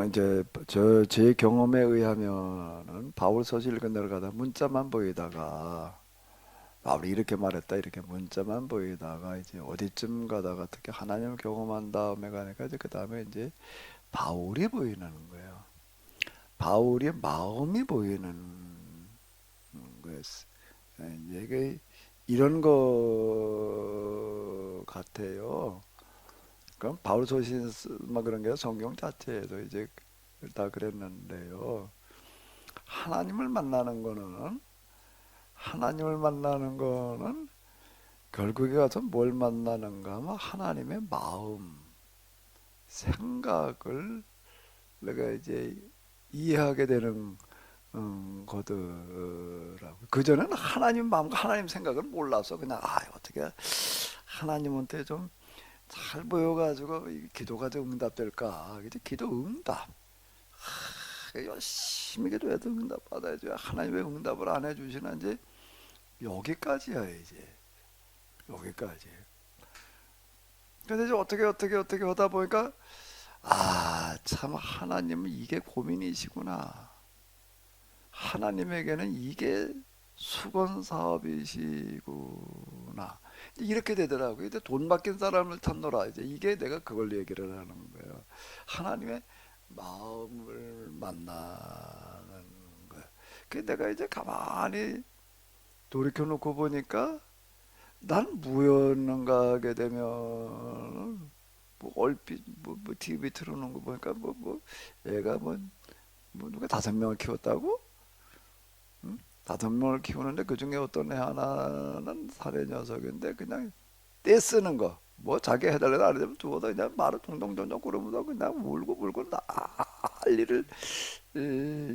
이제 제 경험에 의하면은 바울 서실 읽은 내려가다 문자만 보이다가 바울이 이렇게 말했다 이렇게 문자만 보이다가 이제 어디쯤 가다가 특히 하나님을 경험한 다음에 가니까 이제 그 다음에 이제 바울이 보이는 거예요. 바울의 마음이 보이는 거였어. 이제 이게 이런 거 같아요. 그럼 바울 서신 막 그런 게 성경 자체에도 이제 다 그랬는데요. 하나님을 만나는 거는 하나님을 만나는 거는 결국에 가서 뭘 만나는가 하면 하나님의 마음, 생각을 내가 이제 이해하게 되는 거더라고. 그전에는 하나님 마음과 하나님 생각을 몰라서 그냥 어떻게 하나님한테 좀 잘 보여가지고 기도가 좀 응답될까. 이제 기도 응답. 열심히 기도해도 응답 받아야지. 하나님 왜 응답을 안 해주시는지 여기까지야 이제. 여기까지. 근데 이제 어떻게 하다 보니까 참 하나님은 이게 고민이시구나. 하나님에게는 이게 수건 사업이시구나. 이렇게 되더라고요. 이제 돈 맡긴 사람을 찾노라. 이제 이게 내가 그걸 얘기를 하는 거예요. 하나님의 마음을 만나는 거예요. 그 내가 이제 가만히 돌이켜 놓고 보니까 난 뭐였는가 하게 되면 뭐 얼핏 뭐 TV 틀어놓은 거 보니까 애가 뭐 누가 5명을 키웠다고? 응? 5명을 키우는데 그 중에 어떤 애 하나는 사내 녀석인데 그냥 떼쓰는 거. 뭐 자기 해달라고 안 해주면 두고도 그냥 말을 동동동동 그러면서 그냥 울고 난리를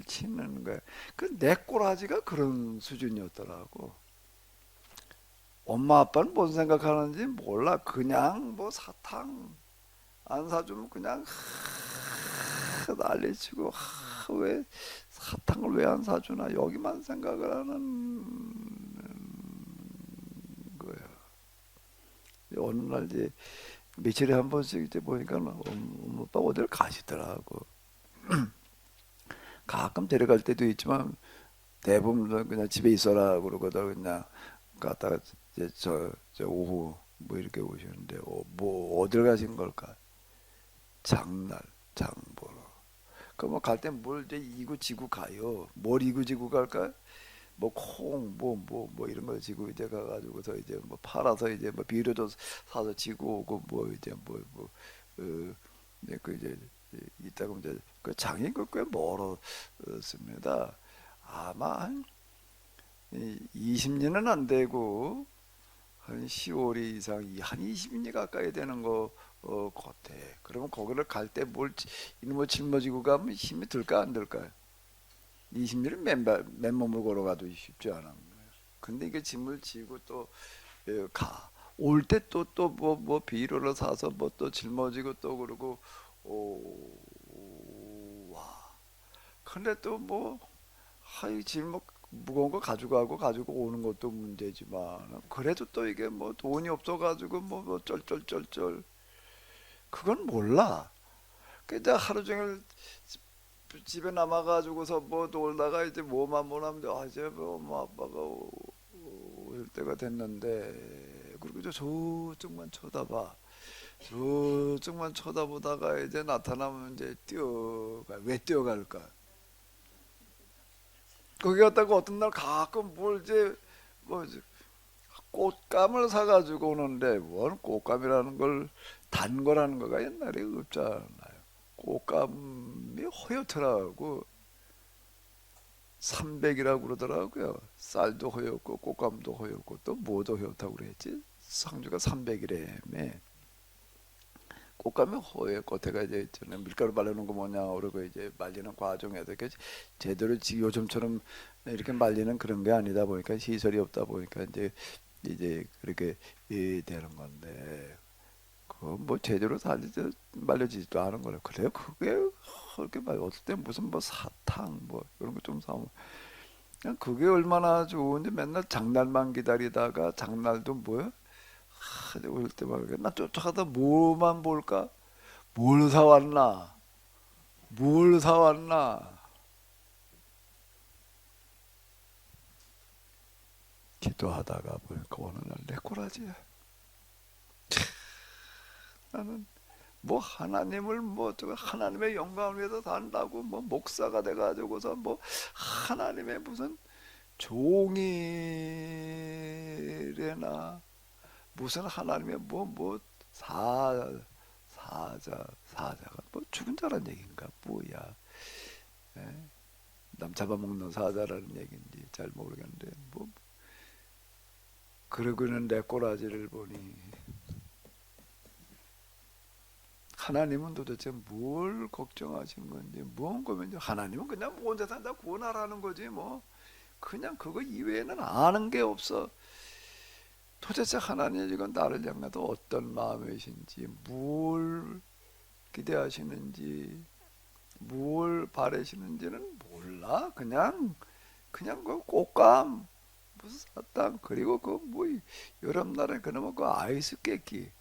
치는 거야. 그 내 꼬라지가 그런 수준이었더라고. 엄마 아빠는 뭔 생각하는지 몰라. 그냥 뭐 사탕 안 사주면 그냥 난리치고 왜 사탕을 왜 안 사주나 여기만 생각을 하는 거예요. 어느 날 이제 며칠에 한 번씩 이제 보니까 엄마 아빠 어딜 가시더라고. 가끔 데려갈 때도 있지만 대부분 그냥 집에 있어라 그러거든. 그냥 갔다가 이제 저 오후 뭐 이렇게 오시는데 뭐 어딜 가신 걸까? 장날 장 보러. 그 뭐 갈 때 뭘 이제 이구지구 가요. 뭘 이구지구 갈까? 뭐 콩, 뭐 이런 거 지고 이제 가가지고서 이제 뭐 팔아서 이제 뭐 비료도 사서 지고 오고 뭐 이제 그 이제 이따가 이제 그 장이 그꽤 멀었습니다. 아마 한 20년은 안 되고 한 10월 이상 한 20년 가까이 되는 거 같아. 그러면 거기를 갈 때 뭘 이놈을 짊어지고 가면 힘이 들까 안 들까? 20년은 맨몸을 걸어가도 쉽지 않아. 근데 이게 짐을 지고 또 가. 올 때 또 뭐 비료를 사서 뭐 또 짊어지고 또 그러고 와. 근데 또 뭐 하이 짊어 무거운 거 가지고 오는 것도 문제지만 그래도 또 이게 뭐 돈이 없어가지고 뭐 쩔쩔쩔쩔 그건 몰라. 그냥 하루 종일 집에 남아가지고서 뭐 놀다가 이제 뭐만 하면 이제 뭐 엄마 아빠가 올 때가 됐는데 그리고 저쪽만 쳐다봐. 저쪽만 쳐다보다가 이제 나타나면 이제 뛰어가. 왜 뛰어갈까? 거기 갔다가 어떤 날 가끔 뭘 이제 뭐 꽃감을 사가지고 오는데 뭘 꽃감이라는 걸 단 거라는 거가 옛날에 없잖아요. 꽃감이 허옇더라고. 300이라고 그러더라고요. 쌀도 허옇고 꽃감도 허옇고 또 뭐도 허옇다고 그랬지? 상주가 300이래매. 꽃감이 허옇고 겉에가 이제 저는 밀가루 바르는 거 뭐냐 그러고 이제 말리는 과정에서 이렇게 제대로 요즘처럼 이렇게 말리는 그런 게 아니다 보니까 시설이 없다 보니까 이제 그렇게 되는 건데 그 뭐 제대로 살리지 말려지지도 않은 거래. 그래요? 그게 그렇게 말 어떨 때 무슨 뭐 사탕 뭐 이런 거 좀 사면 그냥 그게 얼마나 좋은지 맨날 장날만 기다리다가 장날도 뭐야? 올 때만 나 쫓아가다 뭐만 볼까? 뭘 사왔나? 뭘 사왔나? 기도하다가 보니까 어느 날 내 꼬라지야. 나는 뭐 하나님을 뭐 어쩌고 하나님의 영광을 위해서 산다고 뭐 목사가 돼가지고서 뭐 하나님의 무슨 종이래나 무슨 하나님의 뭐 사자가 뭐 죽은 자란 얘기인가 뭐야. 예? 남 잡아먹는 사자라는 얘기인지 잘 모르겠는데 뭐 그러고는 내 꼬라지를 보니 하나님은 도대체 뭘 걱정하신 건지 뭔 거면요. 하나님은 그냥 뭐 혼자 산다 구원하라는 거지 뭐 그냥 그거 이외에는 아는 게 없어. 도대체 하나님 지금 나를 향해서 어떤 마음이신지 뭘 기대하시는지 뭘 바라시는지는 몰라. 그냥 그 꽃감 무슨 사탕 그리고 그 뭐 여름날에 그놈의 그 아이스 깨끼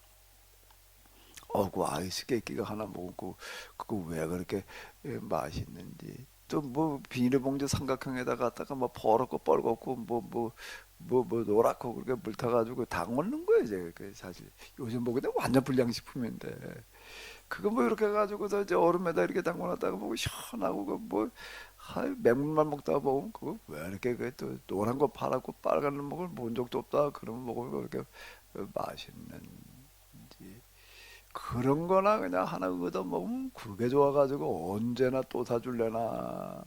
그 아이스 깨끼가 하나 먹고 그거 왜 그렇게 맛있는지 또 뭐 비닐봉지 삼각형에다 갖다가 뭐 버릇고 뻘겋고 뭐 노랗고 그렇게 물 타가지고 다 먹는 거예요 이제 그 사실 요즘 보기에는 완전 불량식품인데 그거 뭐 이렇게 해가지고서 이제 얼음에다 이렇게 담궈놨다가 보고 시원하고 그뭐 맹물만 먹다가 보면 그거 왜 이렇게 그또 노란 거 파랗고 빨간 거 먹을 본 적도 없다 그러면 먹으면 그렇게 맛있는지 그런 거나 그냥 하나 얻어 먹으면 그게 좋아가지고 언제나 또 사줄래나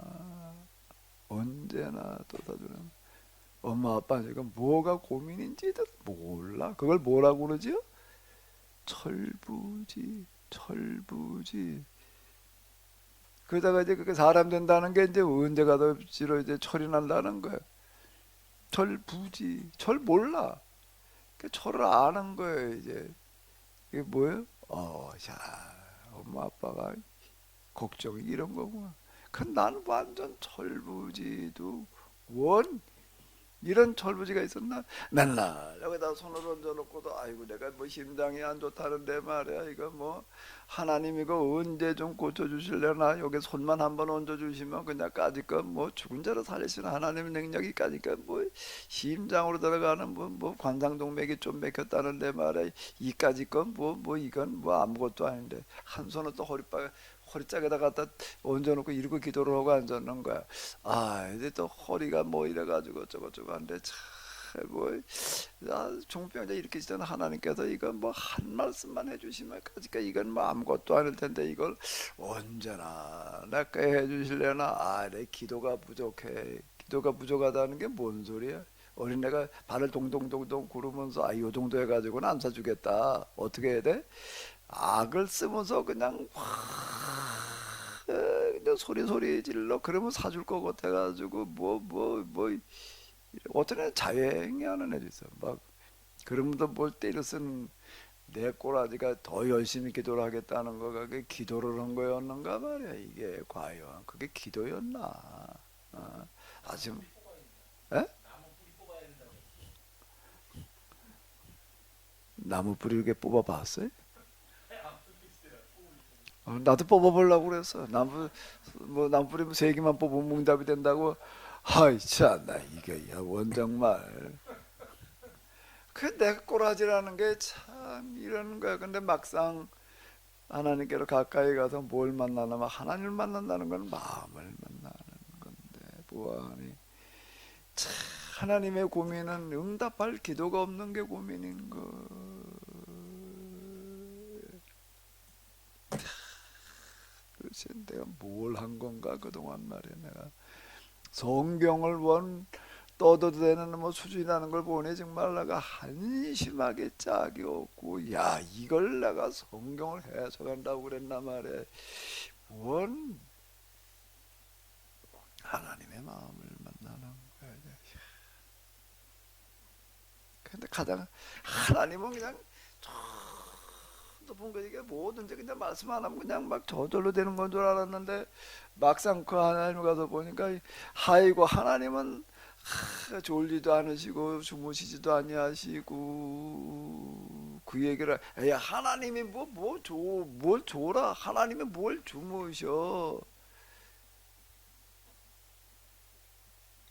언제나 또 사주려나 엄마 아빠 지금 뭐가 고민인지 몰라 그걸 뭐라고 그러지요? 철부지 그러다가 이제 그게 사람 된다는 게 이제 언제 가든지로 이제 철이 난다는 거야. 철부지 철 몰라 그 철을 아는 거예요 이제 이게 뭐예요? 자 엄마 아빠가 걱정이 이런 거구나. 그 난 완전 철부지도 원 이런 철부지가 있었나? 맨날 여기다 손을 얹어놓고도 아이고 내가 뭐 심장이 안 좋다는데 말이야 이거 뭐 하나님 이거 언제 좀 고쳐주실래나 여기 손만 한번 얹어주시면 그냥 까짓것 뭐 죽은 자를 살리시는 하나님의 능력이 까짓것 뭐 심장으로 들어가는 뭐 관상동맥이 좀 맥혔다는데 말이야 이까짓것 뭐 이건 뭐 아무것도 아닌데 한 손은 또 허리짝에다 갖다 얹어놓고 이러고 기도를 하고 앉았는 거야. 이제 또 허리가 뭐 이래가지고 저거저거 한데 참뭐 종병자 이렇게 있잖아 하나님께서 이건 뭐 한 말씀만 해주시면 까짓까 이건 뭐 아무것도 아닐 텐데 이걸 언제나 내게 해주실래나 내 기도가 부족해 기도가 부족하다는 게 뭔 소리야 어린애가 발을 동동동동 구르면서 요 정도 해가지고는 안 사주겠다 어떻게 해야 돼? 악을 쓰면서 그냥 그냥 소리 질러 그러면 사줄 것 같아가지고 어떤 애는 자행하는 애도 있어 막 그러면서 뭘 때려 쓴 내 꼬라지가 더 열심히 기도를 하겠다는 거가 그 기도를 한 거였는가 말이야 이게 과연 그게 기도였나 아주 에? 나무 뿌리 이렇게 뽑아봤어요? 나도 뽑아보려고 그랬어. 나무 뿌리면 세 개만 뽑으면 응답이 된다고. 아이 참나 이게 야 원정말. 그 내 꼬라지라는 게 참 이러는 거야. 근데 막상 하나님께로 가까이 가서 뭘 만나나 하나님을 만난다는 건 마음을 만나는 건데 보아하니 참 하나님의 고민은 응답할 기도가 없는 게 고민인 거. 도대체 내가 뭘 한 건가 그동안 말이야 내가 성경을 원 떠도 되는 뭐 수준이라는 걸 보니 정말 내가 한심하게 짝이 없고 야 이걸 내가 성경을 해석한다고 그랬나 말이야 원 하나님의 마음을 만나는 거야 근데 가장 하나님은 그냥 높은 거 이게 뭐든지 그냥 말씀 안 하면 그냥 막 저절로 되는 건 줄 알았는데 막상 그 하나님 가서 보니까 아이고 하나님은 졸지도 않으시고 주무시지도 아니하시고 그 얘기를 에이 하나님이 뭘 줘라 하나님이 뭘 주무셔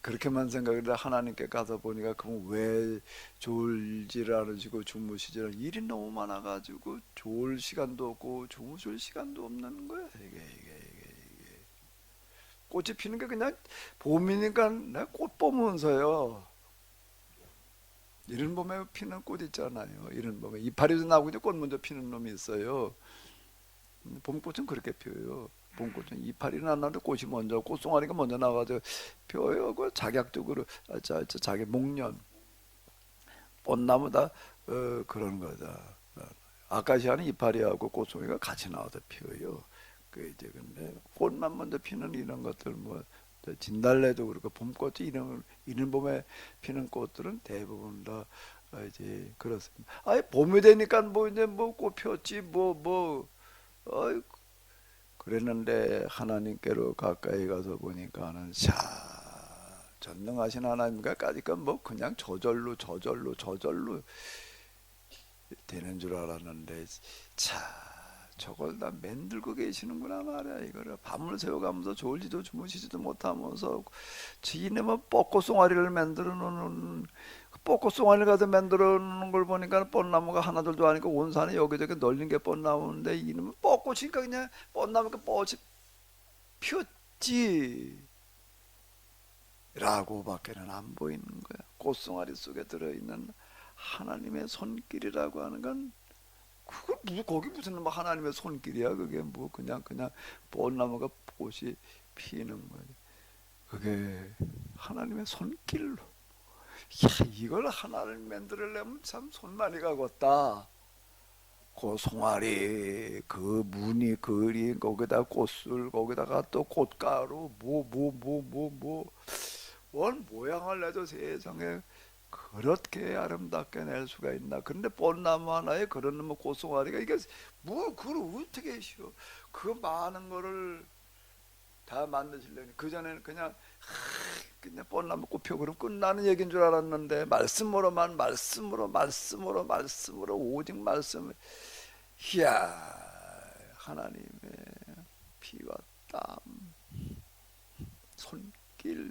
그렇게만 생각을 해 하나님께 가서 보니까 그럼 왜 졸지를 않으시고 주무시지를 일이 너무 많아가지고 졸 시간도 없고 주무실 시간도 없는 거야 이게 꽃이 피는 게 그냥 봄이니까 내가 꽃 보면서요 이른 봄에 피는 꽃 있잖아요 이른 봄에 이파리도 나고 이제 꽃 먼저 피는 놈이 있어요 봄꽃은 그렇게 피어요 봄꽃은 이파리는 안 나는데 꽃이 먼저 꽃송아리가 먼저 나가서 펴요 그 작약적으로 자기 목련 꽃나무다 그런 거다 아카시아는 이파리하고 꽃송이가 같이 나와서 피어요 그 이제 근데 꽃만 먼저 피는 이런 것들 뭐 진달래도 그렇고 봄꽃이 이런 봄에 피는 꽃들은 대부분 다 이제 그렇습니다. 아예 봄이 되니까 뭐 이제 뭐 꽃 폈지 어이, 그랬는데 하나님께로 가까이 가서 보니까는 샤 전능하신 하나님과까지가 뭐 그냥 저절로 되는 줄 알았는데 자 저걸 다 만들고 계시는구나 말이야 이거를 밤을 새워가면서 졸지도 주무시지도 못하면서 지네만 벚꽃 송아리를 만들어 놓는 벚꽃 송아리를 가서 만들어 놓는 걸 보니까 벚나무가 하나둘도 아니고 온 산에 여기저기 널린 게 벚나무인데 이놈은 벚꽃이니까 그냥 벚나무가 벚이 피었지 라고밖에는 안 보이는 거야 꽃송아리 속에 들어있는 하나님의 손길이라고 하는 건 그걸 거기 무슨 뭐 하나님의 손길이야 그게 뭐 그냥 벚나무가 꽃이 피는 거지 그게 하나님의 손길로 야 이걸 하나를 만들려면 참 손 많이 가겠다 그 송아리 그 무늬 그림 거기다 꽃술 거기다가 또 꽃가루 원 모양을 내도 세상에 그렇게 아름답게 낼 수가 있나 그런데 벚나무 하나에 그런 뭐 꽃송아리가 이게 뭐 그걸 어떻게 쉬어 그 많은 거를 다 만드시려니 그전에는 그냥 뻔나무 꽃표 그럼 끝나는 얘기인 줄 알았는데 말씀으로 오직 말씀을 이야 하나님의 피와 땀 손길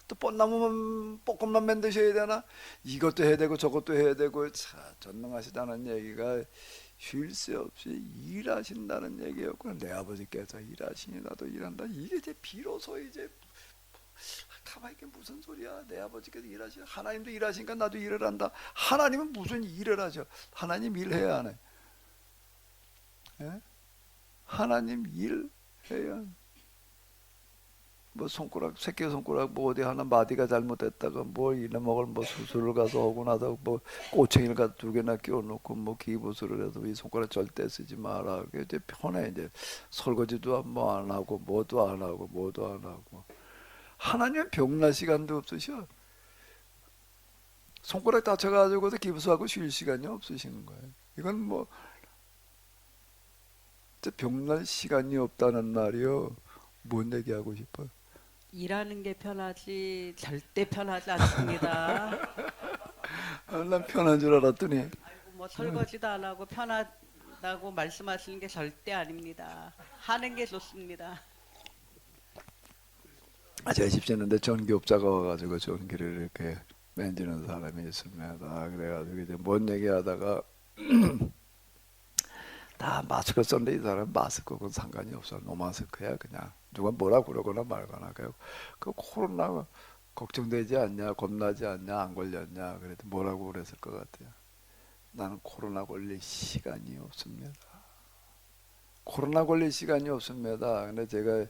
또 뻔나무만 볶음만 만드셔야 되나 이것도 해야 되고 저것도 해야 되고 참 전능하시다는 얘기가 쉴 새 없이 일하신다는 얘기였고 내 아버지께서 일하시니 나도 일한다 이게 이제 비로소 이제 가만 이게 무슨 소리야 내 아버지께서 일하시 하나님도 일하시니까 나도 일을 한다 하나님은 무슨 일을 하죠 하나님 일해야 하네 예? 하나님 일해야 뭐 손가락 새끼 손가락 뭐 어디 하나 마디가 잘못됐다가 뭐 이놈을 뭐 수술을 가서 하고 나서 뭐 꼬챙이를 갖다 2개나 끼워놓고 뭐 기부술을 해서 이 손가락 절대 쓰지 마라 그게 이제 편해 이제 설거지도 뭐 안 하고 뭐도 안 하고 하나님은 병날 시간도 없으셔 손가락 다쳐가지고도 기부수하고 쉴 시간이 없으시는 거예요 이건 뭐 병날 시간이 없다는 말이요 뭔 얘기하고 싶어요 일하는 게 편하지 절대 편하지 않습니다. 난 편한 줄 알았더니 아이고 뭐 설거지도 안 하고 편하다고 말씀하시는 게 절대 아닙니다. 하는 게 좋습니다. 제 집사는데 전기업자가 와가지고 전기를 이렇게 만지는 사람이 있습니다. 그래가지고 이제 뭔 얘기하다가 다 마스크 썼는데 이 사람 마스크하고는 상관이 없어. 노마스크야 그냥 누가 뭐라 그러거나 말거나 그 코로나 걱정되지 않냐 겁나지 않냐 안 걸렸냐 그래도 뭐라고 그랬을 것 같아요. 나는 코로나 걸릴 시간이 없습니다. 코로나 걸릴 시간이 없습니다. 근데 제가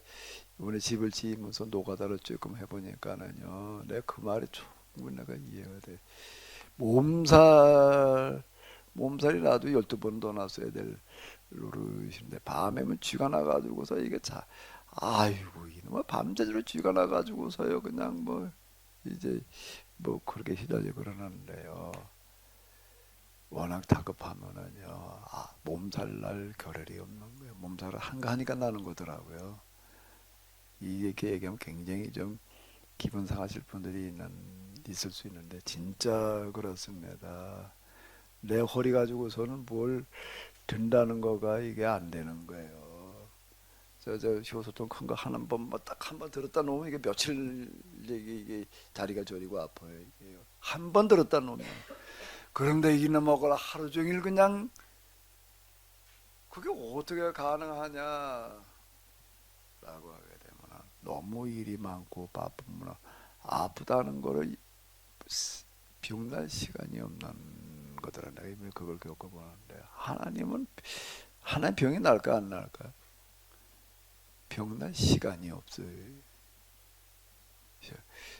이번에 집을 지으면서 노가다를 조금 해보니까는요. 내가 그 말이 충분히 내가 이해가 돼. 몸살, 몸살이 나도 12번 더 났어야 될 노릇인데 밤에면 쥐가 나가지고서 이게 아이고 이놈아 밤새도록 쥐가 나가지고서요 그냥 뭐 이제 뭐 그렇게 시달리고 그러는데요. 워낙 다급하면은요. 몸살 날 겨를이 없는 거예요. 몸살을 한가하니까 나는 거더라고요. 이렇게 얘기하면 굉장히 좀 기분 상하실 분들이 있을 수 있는데 진짜 그렇습니다. 내 허리 가지고서는 뭘 든다는 거가 이게 안 되는 거예요. 저 효소통 큰 거 한 번 뭐 딱 한 번 들었다 놓으면 이게 며칠 이게 다리가 저리고 아파요. 이게 한 번 들었다 놓으면. 그런데 이놈 먹으라 하루 종일 그냥 그게 어떻게 가능하냐라고 하게 되면 너무 일이 많고 바쁘면 아프다는 거를 병날 시간이 없는 거더라. 내가 이미 그걸 겪어보는데 하나님 병이 날까 안 날까? 병날 시간이 없어요.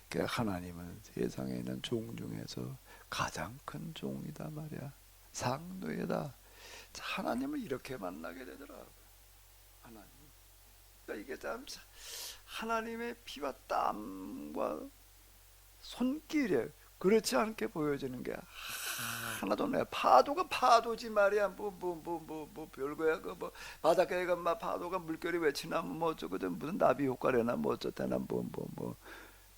그러니까 하나님은 세상에 있는 종 중에서 가장 큰 종이다 말이야. 상도에다. 하나님을 이렇게 만나게 되더라. 하나님. 그러니까 이게 참 하나님의 피와 땀과 손길이에요. 그렇지 않게 보여지는 게 하나도 없네. 파도가 파도지 말이야. 뭐 별거야. 그 뭐 바닷가에 가면 파도가 물결이 외치나 뭐 어쩌고 무슨 나비 효과래나 뭐 어쩌다나 뭐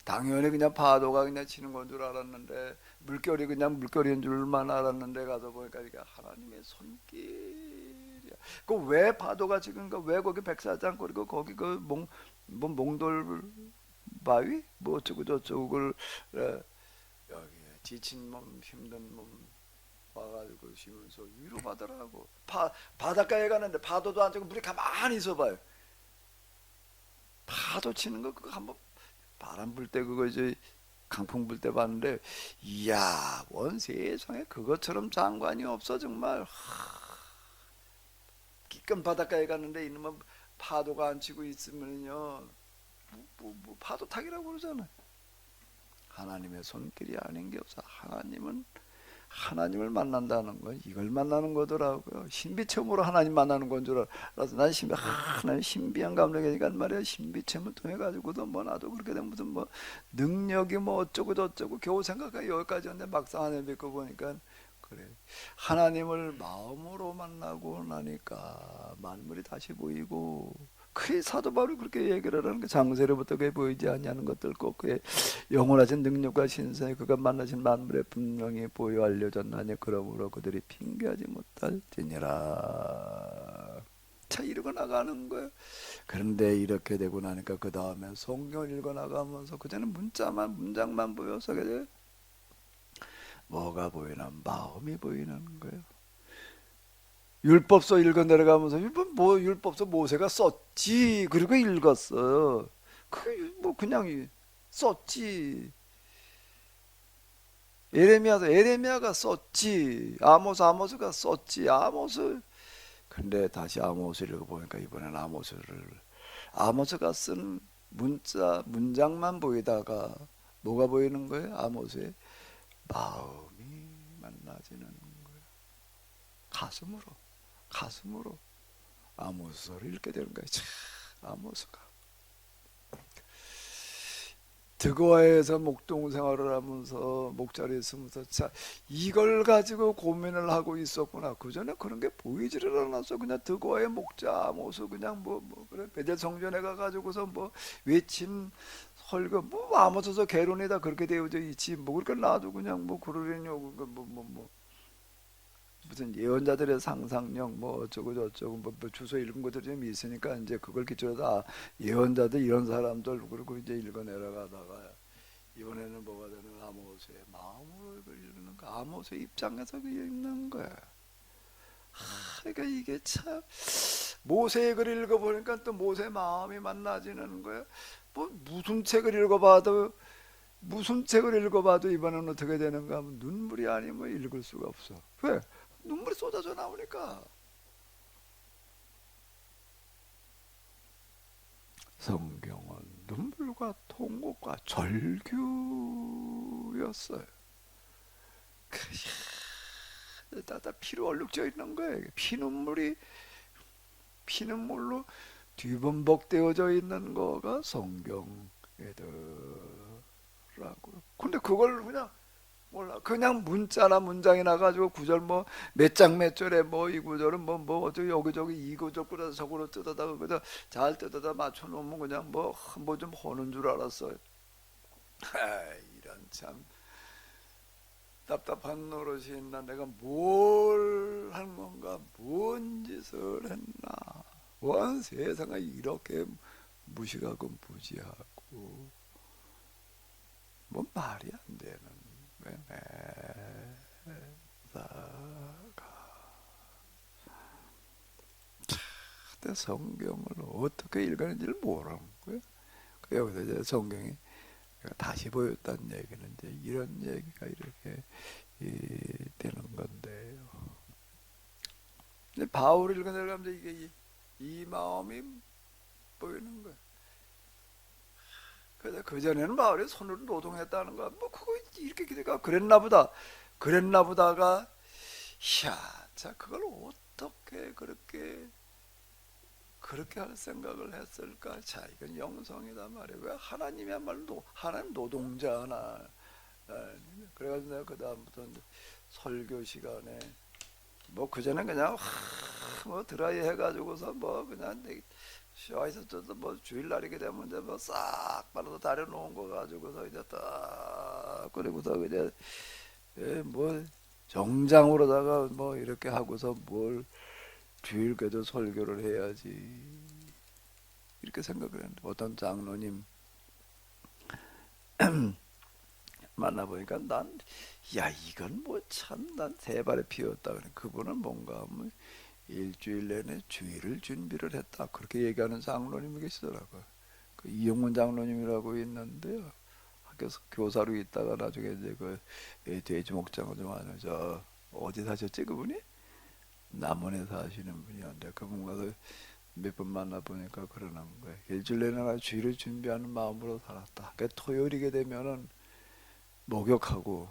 당연히 그냥 파도가 그냥 치는 건 줄 알았는데 물결이 그냥 물결인 줄만 알았는데 가서 보니까 이게 하나님의 손길이야. 그 왜 파도가 치는가? 왜 거기 백사장 그리고 거기 뭐 몽돌 바위 뭐 어쩌고 저쩌고를 여기 지친 몸 힘든 몸 와가지고 쉬면서 위로받으라고. 바닷가에 가는데 파도도 안 치고 물이 가만히 있어봐요. 파도 치는 거 그거 한번 바람 불 때 그거 이제 강풍 불 때 봤는데 이야 원 세상에 그것처럼 장관이 없어 정말. 기껏 바닷가에 갔는데 이놈은 파도가 안 치고 있으면요 뭐 파도 타기라고 그러잖아요. 하나님의 손길이 아닌 게 없어. 하나님을 만난다는 건 이걸 만나는 거더라고요. 신비체험으로 하나님 만나는 건 줄 알아서 난 하나님 신비한 감동이니까 말이야. 신비체험을 통해 가지고도 뭐 나도 그렇게 된 무슨 뭐 능력이 뭐 어쩌고 저쩌고 겨우 생각해 여기까지 왔는데 막상 하나님 뵙고 보니까 그래. 하나님을 마음으로 만나고 나니까 만물이 다시 보이고 그 사도 바울이 그렇게 얘기를 하는 게 장세로부터 그게 보이지 아니하는 것들 꼭 그의 영원하신 능력과 신사에 그가 만나신 만물에 분명히 보여 알려졌나니 그러므로 그들이 핑계하지 못할지니라. 자 이러고 나가는 거예요. 그런데 이렇게 되고 나니까 그 다음에 성경 읽어 나가면서 그전에 문장만 보여서 그래 뭐가 보이나 마음이 보이는 거예요. 율법서 읽어 내려가면서 율법서 모세가 썼지 그리고 읽었어. 그 뭐 그냥 썼지. 에레미야가 썼지. 아모스가 썼지. 근데 다시 아모스 읽어보니까 이번엔 아모스가 쓴 문장만 보이다가 뭐가 보이는 거예요? 아모스의 마음이 만나지는 거예요. 가슴으로 아모스를 읽게 되는 거예요. 아모스가 드고아에서 목동 생활을 하면서 목자리에 있으면서 자 이걸 가지고 고민을 하고 있었구나. 그 전에 그런 게 보이지를 않았어. 그냥 드고아의 목자 아모스 그냥 뭐 그래 베델 성전에 가가지고서 뭐 외침 설교 뭐 아모스서 개론에다 그렇게 되어져 있지 뭐 그러니까 나도 그냥 뭐 그러려냐고 뭐 무슨 예언자들의 상상력 뭐 어쩌고 저쩌고 뭐 주소 읽은 것들이 좀 있으니까 이제 그걸 기초로 다 예언자들 이런 사람들 그리고 이제 읽어 내려가다가 이번에는 뭐가 되는 아모스의 마음으로 읽는 거 아모스의 입장에서 읽는 거야. 그러니까 이게 참 모세의 글을 읽어보니까 또 모세의 마음이 만나지는 거야. 뭐 무슨 책을 읽어봐도 이번에는 어떻게 되는가 하면 눈물이 아니면 읽을 수가 없어. 왜? 눈물이 쏟아져 나오니까. 성경은 눈물과 통곡과 절규였어요. 다 피로 얼룩져 있는 거예요. 피눈물로 뒤범벅되어져 있는 거가 성경이더라고요. 근데 그걸 그냥 몰라. 그냥 문자나 문장이 나가지고 구절 뭐 몇 장 몇 절에 뭐 이 구절은 뭐 어쩌고 여기저기 이 구절 꾸려서 저거로 뜯어다 그거다 잘 뜯어다 맞춰놓으면 그냥 뭐 좀 허는 줄 알았어요. 이런 참 답답한 노릇이 있나, 내가 뭘 한 건가, 뭔 짓을 했나, 원 세상을 이렇게 무식하고 무지하고, 뭐 말이 안 되는 왜 매사가. 근데 성경을 어떻게 읽었는지를 모르는 거예요. 여기서 이제 성경이 다시 보였다는 얘기는 이제 이런 얘기가 이렇게 되는 건데요. 근데 바울을 읽어내려면 이게 이 마음이 보이는 거예요. 그래서 그 전에는 바울이 손으로 노동했다는 거야. 뭐 그거 이렇게 기대가 그랬나 보다. 그랬나 보다가 이야, 자 그걸 어떻게 그렇게 할 생각을 했을까? 자, 이건 영성이다 말이에요. 왜 하나님이야말로 하나님 노동자나. 그래가지고 내가 그 다음부터 설교 시간에 뭐 그전에 그냥 뭐 드라이 해가지고서 뭐 그냥 쇼에서 뭐 주일날이게 되면 이제 뭐 싹 빨아서 다려 놓은 거 가지고서 이제 딱 그리고서 이제 뭐 정장으로다가 뭐 이렇게 하고서 뭘 주일교도 설교를 해야지 이렇게 생각을 했는데 어떤 장로님 만나보니까 난 야 이건 뭐 참 난 세 발에 피었다 그래. 그분은 뭔가 뭐 일주일 내내 주일을 준비를 했다 그렇게 얘기하는 장로님이 계시더라고요. 그 이용문 장로님이라고 있는데요. 학교에서 교사로 있다가 나중에 이제 그 돼지 목장을 좀 하는 저 어디 사셨지 그분이? 남원에 사시는 분이었는데 그분 가서 몇 번 만나보니까 그러는 거예요. 일주일 내내 나 주일을 준비하는 마음으로 살았다. 그러니까 토요일이게 되면은 목욕하고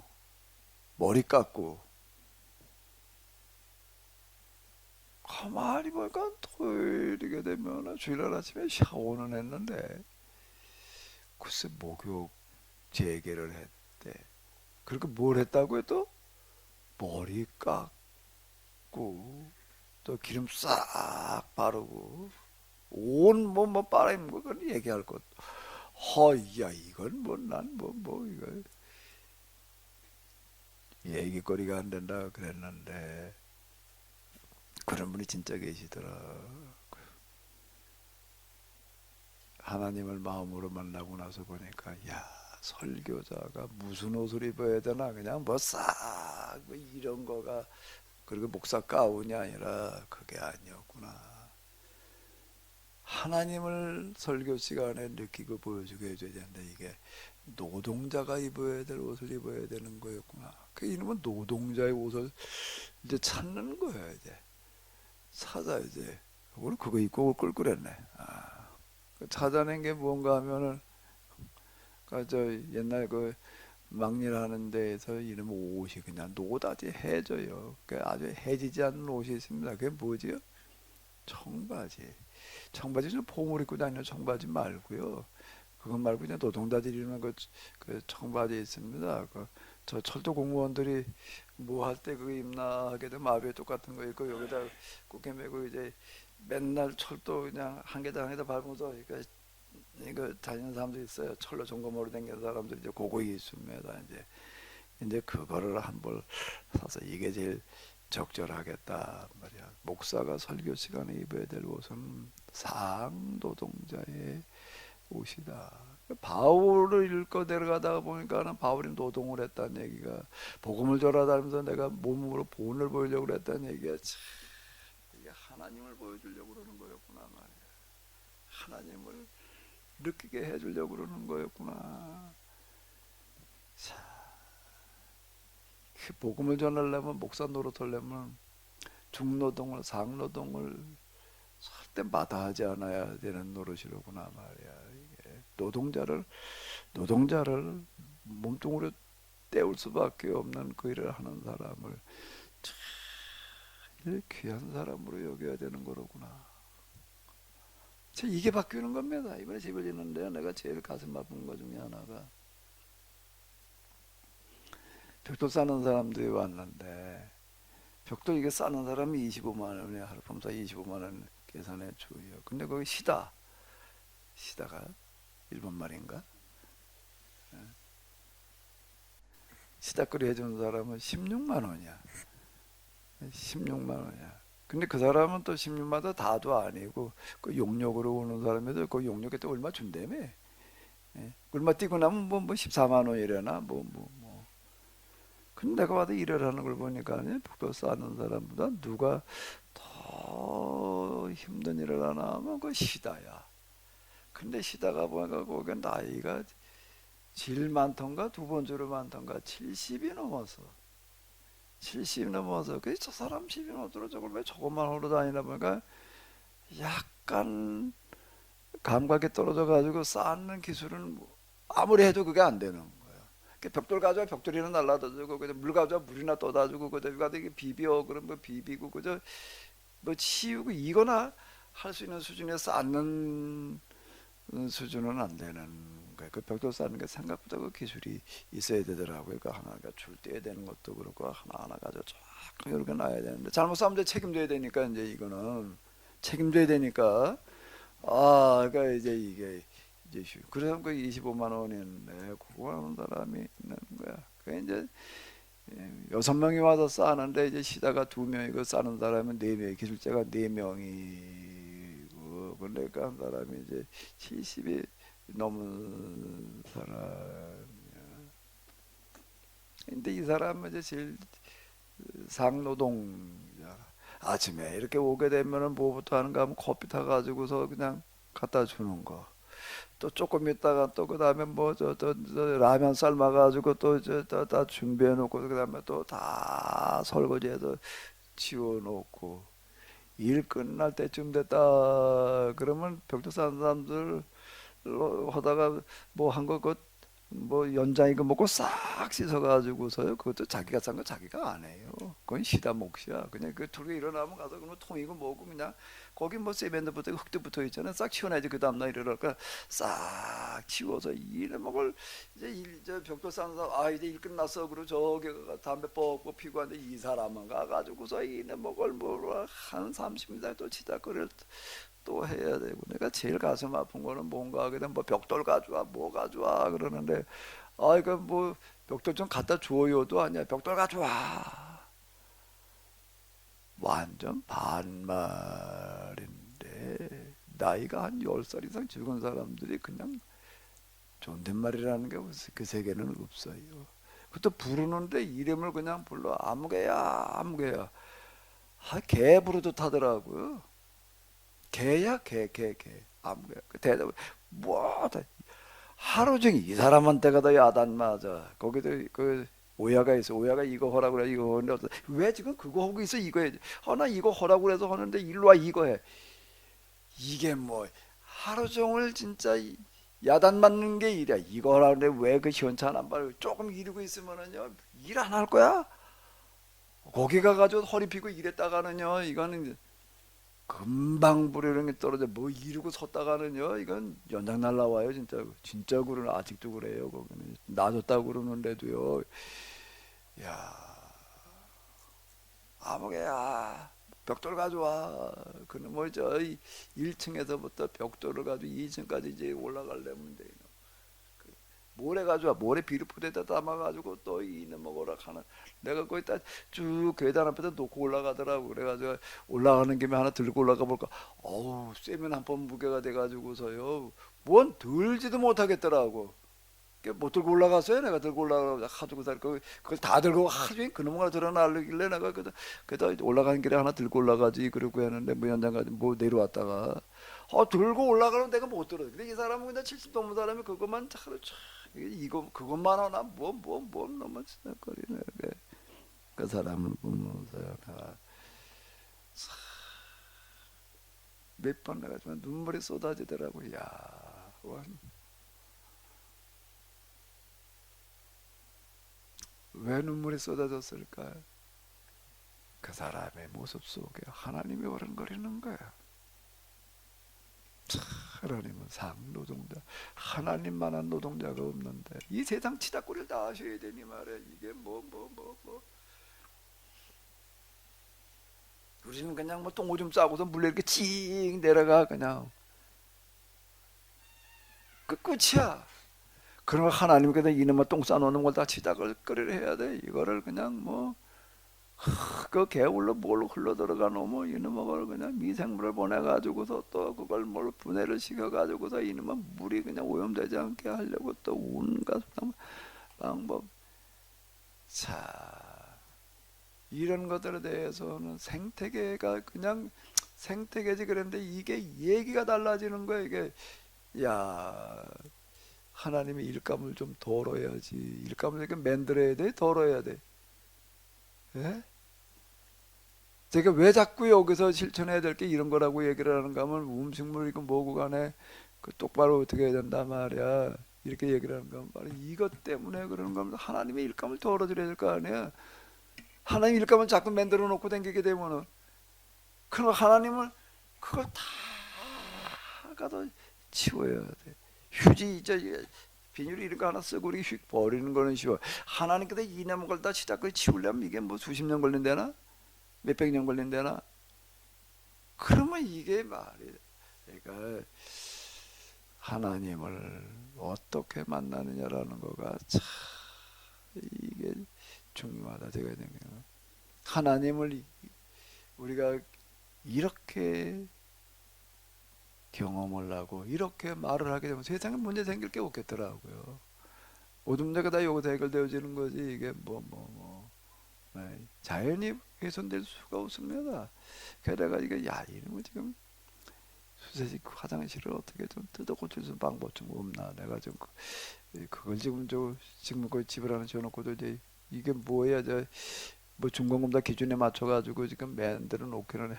머리 깎고 가만히 보니까 토요일이게 되면은 주일날 아침에 샤워는 했는데 글쎄 목욕 재개를 했대. 그렇게 뭘 했다고 해도 머리 깎고 또 기름 싹 바르고 온 몸 뭐 빨아입는 거 그건 얘기할 것. 허야 이건 뭐 난 뭐 이거 얘기거리가 안 된다 그랬는데 그런 분이 진짜 계시더라. 하나님을 마음으로 만나고 나서 보니까 야 설교자가 무슨 옷을 입어야 되나 그냥 뭐싹뭐 이런 거가 그리고 목사 가운이 아니라 그게 아니었구나. 하나님을 설교 시간에 느끼고 보여주게 해줘야 되는데 이게 노동자가 입어야 될 옷을 입어야 되는 거였구나. 그 이놈은 노동자의 옷을 이제 찾는 거야 이제 찾아야지. 오늘 그거 입고 끌 그랬네. 그 찾아낸 게 뭔가 하면은 그저 옛날 그 막일하는 데에서 이름 옷이 그냥 노다지 해져요. 그 아주 해지지 않는 옷이 있습니다. 그게 뭐지요? 청바지. 청바지 좀 폼을 입고 다니는 청바지 말고요. 그것 말고 그냥 노동자들이 입는 그 청바지 있습니다. 저 철도 공무원들이 뭐 할 때 그거 입나 하게 되면 마루에 똑같은 거 입고 여기다 꽂게 매고 이제 맨날 철도 그냥 한 계단 한 계단 밟으면서 이거 다니는 사람도 있어요. 철로 점검하러 다니는 사람들이 이제 그거 있습니다. 이제 그거를 한 벌 사서 이게 제일 적절하겠다 말이야. 목사가 설교 시간에 입어야 될 옷은 상노동자의 옷이다. 바울을 읽고 내려가다가 보니까는 바울이 노동을 했다는 얘기가 복음을 전하다면서 내가 몸으로 본을 보이려고 그랬다는 얘기가 참 이게 하나님을 보여주려고 그러는 거였구나 말이야. 하나님을 느끼게 해주려고 그러는 거였구나. 자, 그 복음을 전하려면 목사 노릇하려면 중노동을 상노동을 절대 마다하지 않아야 되는 노릇이로구나 말이야. 이게 노동자를 몸뚱으로 때울 수밖에 없는 그 일을 하는 사람을 참 귀한 사람으로 여겨야 되는 거로구나. 이게 바뀌는 겁니다. 이번에 집을 짓는데 내가 제일 가슴 아픈 것 중에 하나가 벽돌 싸는 사람들이 왔는데 벽돌 이게 싸는 사람이 25만 원에 하루 범사 25만 원 계산해 줘요. 근데 거기 시다가 일본 말인가? 시다거리 해주는 사람은 16만 원이야. 16만 원이야. 근데 그 사람은 또 16만 원 다도 아니고 그 용역으로 오는 사람에도 그 용역에 또 얼마 준다며. 예. 얼마 뛰고 나면 뭐 14만 원이래나 뭐. 근데 내가 봐도 일을 하는 걸 보니까 복도 쌓는 사람보다 누가 더 힘든 일을 하나 하면 그 시다야. 근데 시다가 보니까 거기 나이가 제일 많던가 두 번째로 많던가 70이 넘어서 70 넘어서 그 저 사람 70이 넘어서 저걸 왜 저것만 하러 다니나 보니까 약간 감각이 떨어져 가지고 쌓는 기술은 아무리 해도 그게 안 되는 거예요. 그 벽돌 가져와 벽돌이나 날라다주고 그저 물 가져와 물이나 떠다주고 그저 가서 이게 비벼 그러면 뭐 비비고 그저 뭐 치우고 이거나 할 수 있는 수준에 쌓는 수준은 안 되는 거예요. 그 벽돌 쌓는 게 생각보다 그 기술이 있어야 되더라고요. 그 하나가 줄 떼야 되는 것도 그렇고 하나 가지고 쫙 이렇게 놔야 되는데 잘못 쌓으면 이제 책임져야 되니까 이제 이거는 책임져야 되니까 그러니까 이제 이게 이제 그래서 그 25만 원인데 그거 하는 사람이 있는 거야. 그 이제 6명이 와서 싸는데 이제 시다가 2명이고 싸는 사람은 4명, 기술자가 4명이고 그러니까 한 사람이 이제 70이 넘은 사람. 근데 이 사람은 이제 제일 상노동자. 아침에 이렇게 오게 되면은 뭐부터 하는가 하면 커피 타가지고서 그냥 갖다 주는 거. 또 조금 있다가 또 그다음에 뭐 저 라면 삶아가지고 또 다 준비해 놓고 그다음에 또 다 설거지해서 치워 놓고 일 끝날 때쯤 됐다 그러면 벽도 사는 사람들 하다가 뭐 한 거 뭐 연장 이거 먹고 싹 씻어가지고서요. 그것도 자기가 싼 거 자기가 안 해요. 그건 시다 몫이야. 그냥 그 둘이 일어나면 가서 그러면 통이고 뭐고 그냥 거기 뭐 세면대부터 흙도 붙어 있잖아. 싹 치워내지 그 다음날 일어날까 싹 치워서 이래 먹을 이제 저 벽돌 쌓는 사람 이제 일 끝났어. 그리고 저기 담배 뻑뻑 피고 하는데 이 사람은 가가지고서 이래 먹을 뭐한 30m 또 치다거리를 또 해야 되고 내가 제일 가슴 아픈 거는 뭔가 하게 되면 뭐 벽돌 가져와 뭐 가져와 그러는데 이거 뭐 벽돌 좀 갖다 줘요도 아니야 벽돌 가져와 완전 반말인데 나이가 한 10살 이상 적은 사람들이 그냥 존댓말이라는 게 그 세계는 없어요. 그것도 부르는데 이름을 그냥 불러 아무개야 아무개야 개 부르듯 하더라고요. 개야 개 아무개야 그 대답 뭐 하루 종일 이 사람한테가 더 야단 맞아. 거기도 그 오야가 있어. 오야가 이거 하라고 그래. 이거 하는데 왜 지금 그거 하고 있어? 이거 해. 나 이거 하라고 그래서 하는데 일로 와 이거 해. 이게 뭐 하루 종일 진짜 야단 맞는 게 일이야. 이거 하라고 그래. 왜 그 시원찮 안 봐? 조금 이러고 있으면은요. 일 안 할 거야? 거기 가가지고 허리 펴고 일했다가는요. 이거는 금방 부르는 떨어져 뭐 이러고 섰다가는요 이건 연장 날라와요 진짜 진짜 그러는 아직도 그래요 거기는 놔줬다고 그러는데도요 야 아무개야 벽돌 가져와 그는 뭐저 1층에서부터 벽돌을 가지고 2층까지 이제 올라가려면 돼 모래 가져와 모래 비료포대에다 담아가지고 또 이는 먹으라 하는 내가 거기다 쭉 계단 앞에다 놓고 올라가더라고 그래가지고 올라가는 김에 하나 들고 올라가 볼까 어우 쇠면 한 번 무게가 돼가지고서요 뭔 들지도 못하겠더라고 못 들고 올라갔어요 내가 들고 올라가고 가지고 그걸 다 들고 하루 종일 그놈을 하나 들어 날리길래 내가 그다 올라가는 길에 하나 들고 올라가지 그러고 했는데 뭐 연장 가지고 뭐 내려왔다가 들고 올라가는 내가 못 들어 근데 이 사람은 그냥 70 넘은 사람이 그것만 하루 이거 그것만 하나 뭐 너무 지적거리네 그 사람을 보면서 내가 몇 번 내가 정말 눈물이 쏟아지더라고 야 왜 눈물이 쏟아졌을까 그 사람의 모습 속에 하나님이 어른거리는 거야 하나님은 상노동자 하나님만한 노동자가 없는데 이 세상 치다꼬리를 다 하셔야 되니 말이야 이게 뭐 우리는 그냥 뭐 똥오줌 싸고서 물에 이렇게 찡 내려가 그냥 그 끝이야 그런 하나님께서 이놈의 똥 싸놓는 걸 다 치다거리를 해야 돼. 이거를 그냥 뭐 그 개울로 뭘 흘러 들어가 놓으면 이놈의 걸 그냥 미생물을 보내가지고서 또 그걸 뭘 분해를 시켜가지고서 이놈의 물이 그냥 오염되지 않게 하려고 또 온갖 방법. 자, 이런 것들에 대해서는 생태계가 그냥 생태계지 그런데 이게 얘기가 달라지는 거야. 이게 야, 하나님이 일감을 좀 덜어야지. 일감을 이렇게 만들어야 돼, 덜어야 돼. 예? 제가 왜 자꾸 여기서 실천해야 될 게 이런 거라고 얘기를 하는가 하면 음식물이고 뭐고 간에 그 똑바로 어떻게 해야 된다 말이야. 이렇게 얘기를 하는가 하면 바로 이것 때문에 그러는 겁니다. 하나님의 일감을 덜어드려야 될 거 아니야. 하나님 일감을 자꾸 만들어 놓고 다니게 되면은 그럼 하나님을 그걸 다 가서 치워야 돼. 휴지 저 비닐 이런 거 하나 쓰고 우리 휙 버리는 거는 쉬워. 하나님께서 이놈의 걸 다 시작을 치우려면 이게 뭐 수십 년 걸린대나? 몇백 년 걸린대나? 그러면 이게 말이 그러니까 하나님을 어떻게 만나느냐라는 거가 참 이게 중요하다. 제가 생각해요. 하나님을 우리가 이렇게 경험을 하고 이렇게 말을 하게 되면 세상에 문제 생길 게 없겠더라고요. 모든 문제가 다 여기서 해결되어지는 거지. 이게 자연이 훼손될 수가 없습니다. 게다가 이게 야 이놈은 지금 수세식 화장실을 어떻게 좀 뜯어 고칠 수 있는 방법 좀 없나? 내가 좀 그걸 지금 그 집을 하나 지어놓고도 이제 이게 뭐야 뭐 중공검사 기준에 맞춰가지고 지금 만들어 놓기는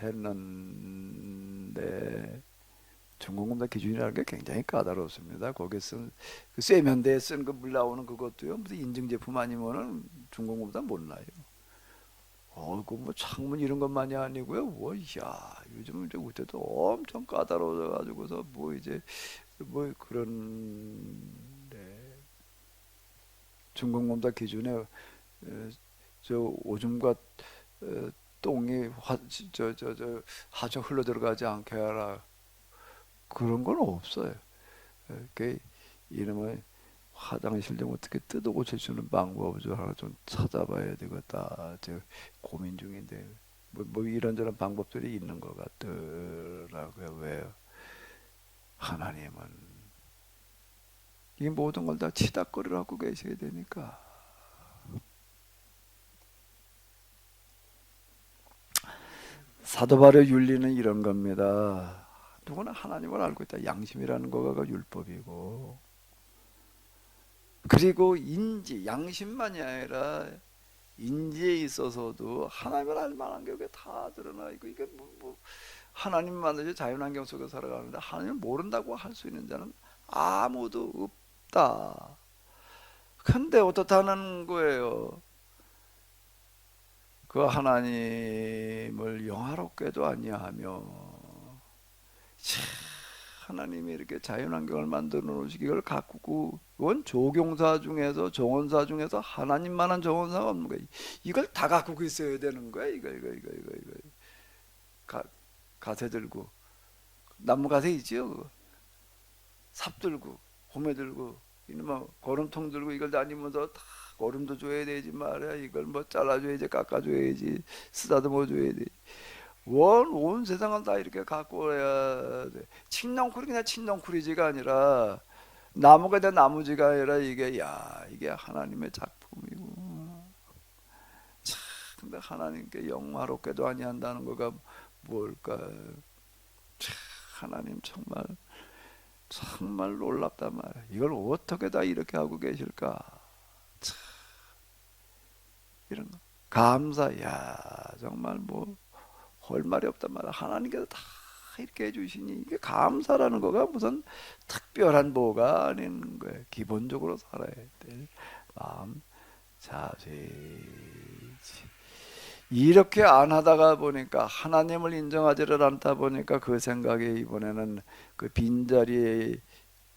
했는데 중공검사 기준이라는 게 굉장히 까다롭습니다. 거기에 쓴 그 세면대에 쓴 그 물 나오는 그것도요 무슨 인증 제품 아니면은 중공검사 못 나요. 그 뭐 창문 이런 것만이 아니고요. 야 요즘 이제 그때도 엄청 까다로워져가지고서 뭐 이제 뭐 그런 중공검사 기준에 저 오줌과 똥이 하천 흘러 들어가지 않게 하라 그런 건 없어요. 그 이름을 화장실 좀 어떻게 뜯어 고칠 수 있는 방법을 좀 하나 좀 찾아봐야 되겠다. 저 고민 중인데 뭐 이런저런 방법들이 있는 것 같더라고요. 왜요? 하나님은 이 모든 걸 다 치닫거리라고 계셔야 되니까. 사도 바울의 윤리는 이런 겁니다. 누구나 하나님을 알고 있다. 양심이라는 거가 율법이고 그리고 인지, 양심만이 아니라 인지에 있어서도 하나님을 알 만한 게 다 드러나 있고 이게 하나님만이 자연환경 속에 살아가는데 하나님을 모른다고 할 수 있는 자는 아무도 없다. 근데 어떻다는 거예요? 그 하나님을 영화롭게도 아니하며 하나님이 이렇게 자연환경을 만들어 놓으시기 이걸 가꾸고 이건 조경사 중에서 정원사 중에서 하나님만한 정원사가 없는 거야. 이걸 다 가꾸고 있어야 되는 거야. 이거 가세 들고 나무 가세 있지요. 그거. 삽 들고 호메 들고 이놈아 거름통 들고 이걸 다니면서 다 거름도 줘야 되지 말이야. 이걸 뭐 잘라줘야지 깎아줘야지 쓰다듬어 줘야지. 온 세상을 다 이렇게 갖고 와야 돼. 칡넝쿨이 그냥 칡넝쿨이지가 아니라 나무가 된 나무지가 아니라 이게 하나님의 작품이고. 참, 근데 하나님께 영화롭게도 아니한다는 거가 뭘까? 참, 하나님 정말 놀랍단 말이야. 이걸 어떻게 다 이렇게 하고 계실까? 참, 이런 거. 야 정말 할 말이 없단 말이야. 하나님께서 다 이렇게 해주시니 이게 감사라는 거가 무슨 특별한 뭐가 아닌 거예요. 기본적으로 살아야 될 마음 자세지. 이렇게 안 하다가 보니까 하나님을 인정하지를 않다 보니까 그 생각에 이번에는 그 빈자리에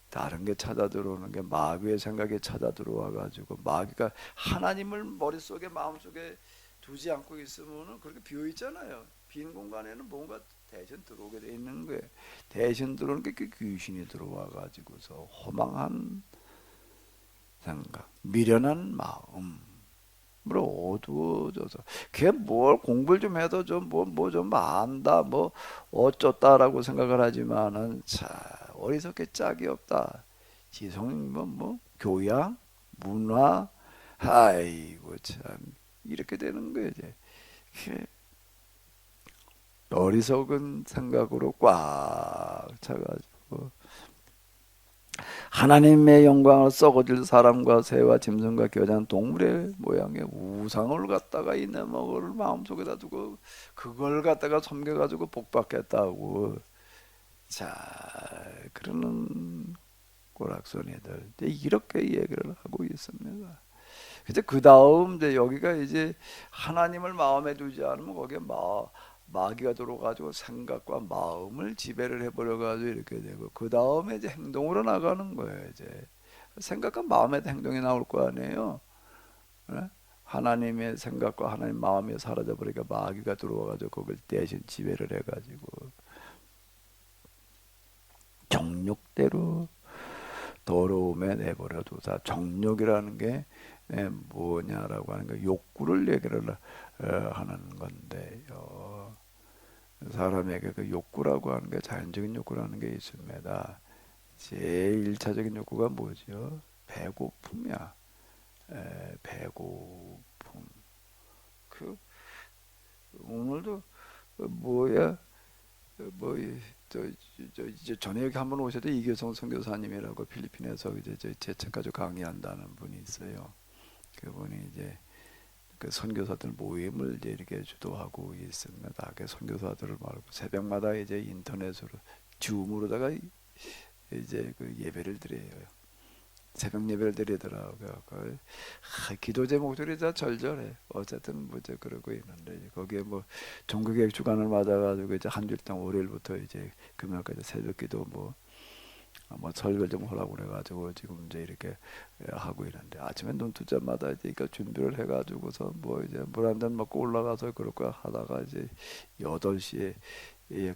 다른 게 찾아 들어오는 게 마귀의 생각이 찾아 들어와 가지고 마귀가 하나님을 머릿속에 마음속에 두지 않고 있으면은 그렇게 비어 있잖아요. 빈 공간에는 뭔가 대신 들어오게 돼 있는 거예요. 대신 들어오는 게 그 귀신이 들어와 가지고서 허망한 생각, 미련한 마음으로 어두워져서 걔 뭘 공부를 좀 해도 좀 뭐 좀 안다 뭐 어쩌다라고 생각을 하지만은 자 어리석게 짝이 없다. 지성이면 뭐 교양, 문화, 아이고 참 이렇게 되는 거예요 이제. 이렇게 어리석은 생각으로 꽉 차가지고 하나님의 영광을 썩어질 사람과 새와 짐승과 겨자는 동물의 모양의 우상을 갖다가 이 내 먹을 마음속에다 두고 그걸 갖다가 섬겨가지고 복받겠다고 자 그러는 꼬락서니들 이제 이렇게 얘기를 하고 있습니다. 이제 그 다음 이제 여기가 이제 하나님을 마음에 두지 않으면 거기에 마귀가 들어가지고 생각과 마음을 지배를 해버려가지고 이렇게 되고 그 다음에 이제 행동으로 나가는 거예요. 이제 생각과 마음에 행동이 나올 거 아니에요. 예? 하나님의 생각과 하나님 마음이 사라져 버리니까 마귀가 들어와가지고 그걸 대신 지배를 해가지고 정욕대로 더러움에 내버려 두자. 정욕이라는 게 뭐냐라고 하는 거 욕구를 얘기를 하는 건데요. 사람에게 그 욕구라고 하는 게 자연적인 욕구라는 게 있습니다. 제일 일차적인 욕구가 뭐죠? 배고픔이야. 배고픔. 그 오늘도 뭐야? 뭐저 이제 전에 여기 한번 오셔도 이교성 선교사님이라고 필리핀에서 이제 제책가족 강의한다는 분이 있어요. 그분이 이제 그 선교사들 모임을 이제 이렇게 주도하고 있습니다. 그 선교사들을 말고 새벽마다 이제 인터넷으로 줌으로다가 이제 그 예배를 드려요. 새벽 예배를 드리더라고요. 기도 제목들이 다 절절해. 어쨌든 뭐저 그러고 있는데 거기에 뭐 종교개혁 주간을 맞아가지고 이제 한 주일 동안 월요일부터 이제 금요일까지 새벽기도 뭐 설교 좀 하라고 그래가지고 지금 이제 이렇게 하고 있는데 아침에 눈 뜨자마자 이제 그러니까 준비를 해가지고서 뭐 이제 물 한 잔 먹고 올라가서 그럴 거 하다가 이제 8시에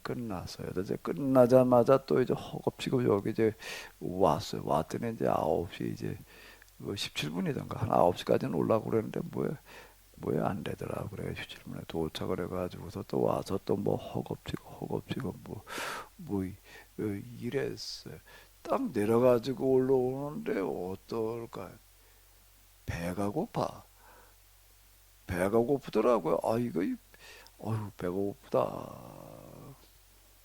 끝났어요. 이제 끝나자마자 또 이제 허겁지겁 여기 이제 왔어요. 왔더니 이제 9시 이제 뭐 17분이던가 한 9시까지는 올라고 그랬는데 뭐야 안 되더라. 그래 17분에 도착을 해가지고서 또 와서 또 뭐 허겁지겁 이랬어요. 딱 내려가지고 올라오는데 어떨까? 배가 고파. 배가 고프더라고요. 아 이거 어휴 배가 고프다.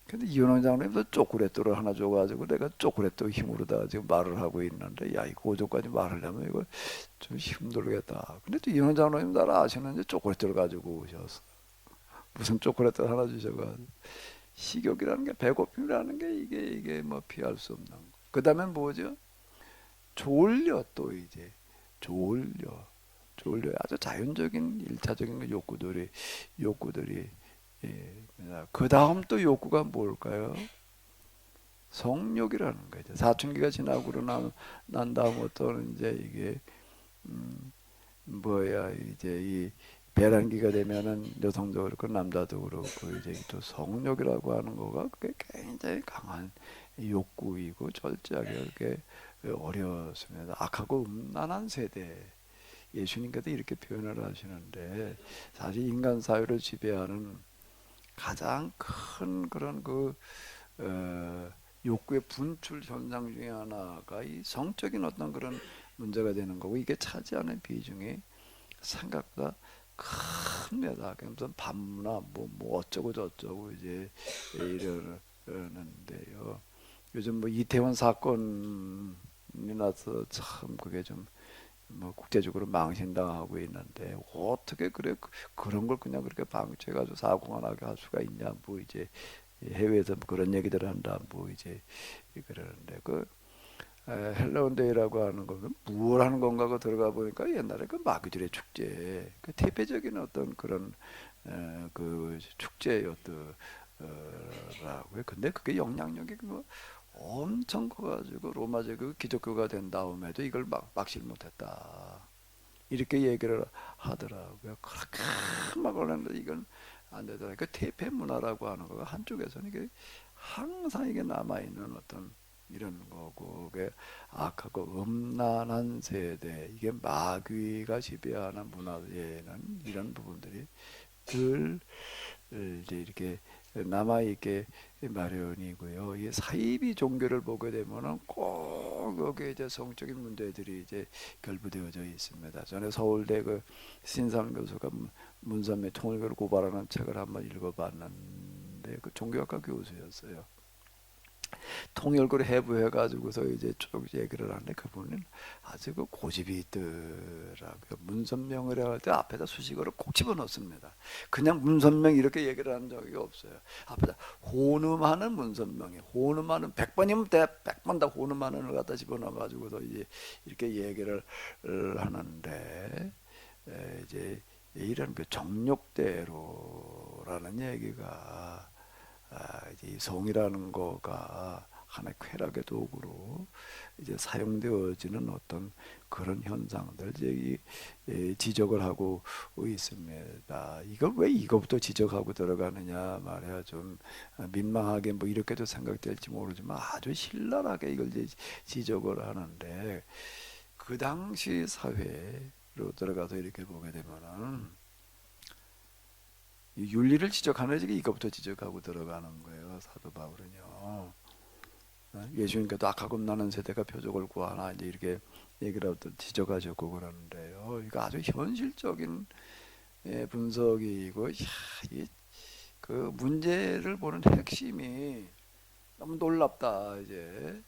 근데 이현원 장님도 초콜릿도를 하나 줘가지고 내가 초콜릿도 힘으로다 지금 말을 하고 있는데 야 이거 오전까지 말하려면 이거 좀 힘들겠다. 근데 또 이현원 장님 나를 아시는지 초콜릿을 가지고 오셨어. 무슨 초콜릿을 하나 주셔가지고 식욕이라는 게 배고픔이라는 게 이게 뭐 피할 수 없는 거. 그다음에 뭐죠? 졸려 또 이제 졸려 아주 자연적인 일차적인 욕구들이 그 다음 또 욕구가 뭘까요? 성욕이라는 거죠. 사춘기가 지나고 난 다음부터는 이제 이게 뭐야 이제 이 배란기가 되면은 여성도 그렇고 남자도 그렇고 이제 또 성욕이라고 하는 거가 그게 굉장히 강한 욕구이고 절제하기 그렇게 어려웠습니다. 악하고 음란한 세대. 예수님께서 이렇게 표현을 하시는데 사실 인간 사회를 지배하는 가장 큰 그런 욕구의 분출 현상 중에 하나가 이 성적인 어떤 그런 문제가 되는 거고 이게 차지하는 비중이 생각보다 큽니다. 무슨 밤나 뭐 어쩌고 저쩌고 이제 이러는데요. 요즘 뭐 이태원 사건이 나서 참 그게 좀 뭐 국제적으로 망신당하고 있는데 어떻게 그래 그런 걸 그냥 그렇게 방치해가지고 사고가 나게 할 수가 있냐 뭐 이제 해외에서 뭐 그런 얘기들을 한다 뭐 이제 그러는데 헬라운데이라고 하는 거는 무엇 하는 건가 고 들어가 보니까 옛날에 그 마귀들의 축제 그 대표적인 어떤 그런 그 축제였더라고요. 근데 그게 영향력이 뭐 엄청 커가지고 로마 제국 기독교가 된 다음에도 이걸 막질 못했다. 이렇게 얘기를 하더라고요. 그렇게 막 올랐는데 이건 안 되더라고요. 그 퇴폐 문화라고 하는 거가 한쪽에서는 이게 항상 이게 남아있는 어떤 이런 거고, 그게 악하고 음란한 세대, 이게 마귀가 지배하는 문화에는 이런 부분들이 늘 이제 이렇게 남아있게 마련이고요. 이 사이비 종교를 보게 되면은 꼭 여기에 이제 성적인 문제들이 이제 결부되어져 있습니다. 전에 서울대 그 신삼 교수가 문선미 통일교를 고발하는 책을 한번 읽어봤는데, 그 종교학과 교수였어요. 통일교를 해부해가지고서 이제 쭉 얘기를 하는데, 그분은 아주 그 고집이 있더라고요. 문선명이라 할 때 앞에다 수식어를 꼭 집어넣습니다. 그냥 문선명 이렇게 얘기를 한 적이 없어요. 앞에다 호늠하는 문선명이, 호늠하는 100번이면 100번 다 호늠하는 을 갖다 집어넣어가지고서 이제 이렇게 얘기를 하는데, 이제 이런 그 정욕대로라는 얘기가, 이제 이 성이라는 거가 하나의 쾌락의 도구로 이제 사용되어지는 어떤 그런 현상들, 이제 지적을 하고 있습니다. 이걸 왜 이거부터 지적하고 들어가느냐 말이야. 좀 민망하게 뭐 이렇게도 생각될지 모르지만 아주 신랄하게 이걸 이제 지적을 하는데, 그 당시 사회로 들어가서 이렇게 보게 되면은 이 윤리를 지적하는 게 이거부터 지적하고 들어가는 거예요. 사도 바울은요. 예수님께도 악하고 음란한 세대가 표적을 구하나 이제 이렇게 얘기를 하고 지적하셨고 그러는데요. 이거 아주 현실적인 분석이고, 그 문제를 보는 핵심이 너무 놀랍다. 이제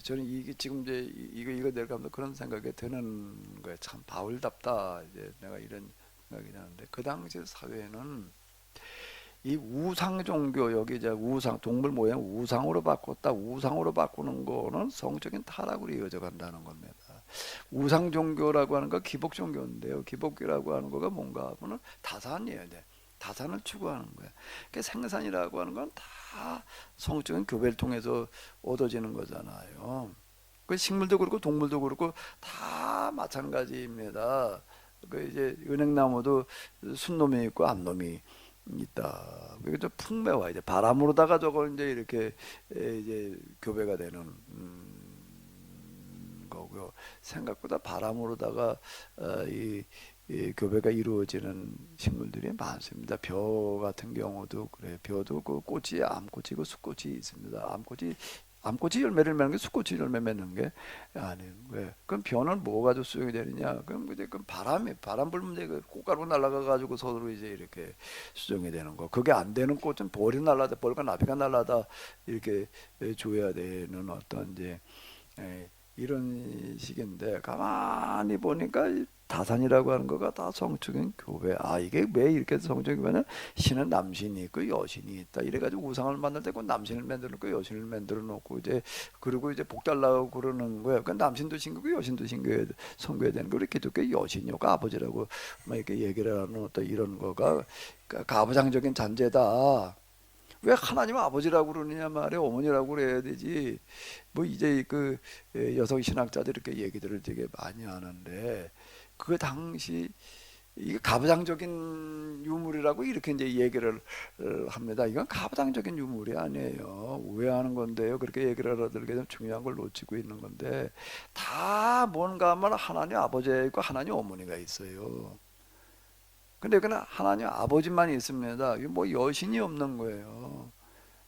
저는 이게 지금 이제 이거 내려가면서 그런 생각이 드는 거예요. 참 바울답다. 이제 내가 이런 생각이 나는데, 그 당시 사회는 이 우상 종교, 여기 이제 우상, 동물 모양 우상으로 바꿨다. 우상으로 바꾸는 거는 성적인 타락으로 이어져 간다는 겁니다. 우상 종교라고 하는 거 기복 종교인데요. 기복이라고 하는 거가 뭔가 하면은 다산이에요. 네. 다산을 추구하는 거예요. 그 생산이라고 하는 건 다 성적인 교배를 통해서 얻어지는 거잖아요. 그 식물도 그렇고 동물도 그렇고 다 마찬가지입니다. 그 이제 은행나무도 순놈이 있고 암놈이 있다. 그게 좀 풍매와 이제 바람으로다가 저걸 이제 이렇게 이제 교배가 되는 거고요. 생각보다 바람으로다가 이 교배가 이루어지는 식물들이 많습니다. 벼 같은 경우도 그래. 벼도 그 꽃이 암꽃이고 숫꽃이 있습니다. 암꽃이 열매를 맺는 게 숫꽃이 열매 맺는 게 아닌 거예요. 그럼 벼는 뭐 가지고 수용이 되느냐? 그럼 이제 그 바람 불면 이제 그 꽃가루 날아가 가지고 서로 이제 이렇게 수정이 되는 거. 그게 안 되는 꽃은 벌이 날라다, 벌과 나비가 날라다 이렇게 줘야 되는 어떤 이제 이런 식인데, 가만히 보니까 다산이라고 하는 거가 다 성적인 교배. 이게 왜 이렇게 성적인 교배는 신은 남신이 있고 여신이 있다. 이래가지고 우상을 만들 때 그 남신을 만들어 놓고 여신을 만들어 놓고 이제 그리고 이제 복 달라고 그러는 거예요. 그 남신도 신기고 여신도 신겨야 섬겨야 되는 거. 우리 기독교 여신이고 아버지라고 막 이렇게 얘기를 하는 어떤 이런 거가 가부장적인 잔재다. 왜 하나님 아버지라고 그러느냐 말이야. 어머니라고 그래야 되지. 뭐 이제 그 여성 신학자들 이렇게 얘기들을 되게 많이 하는데, 그 당시 이게 가부장적인 유물이라고 이렇게 이제 얘기를 합니다. 이건 가부장적인 유물이 아니에요. 오해하는 건데요. 그렇게 얘기를 하더라도 좀 중요한 걸 놓치고 있는 건데, 다 뭔가 하면 하나님 아버지가 있고 하나님 어머니가 있어요. 근데 그는 하나님 아버지만 있습니다. 이게 뭐 여신이 없는 거예요.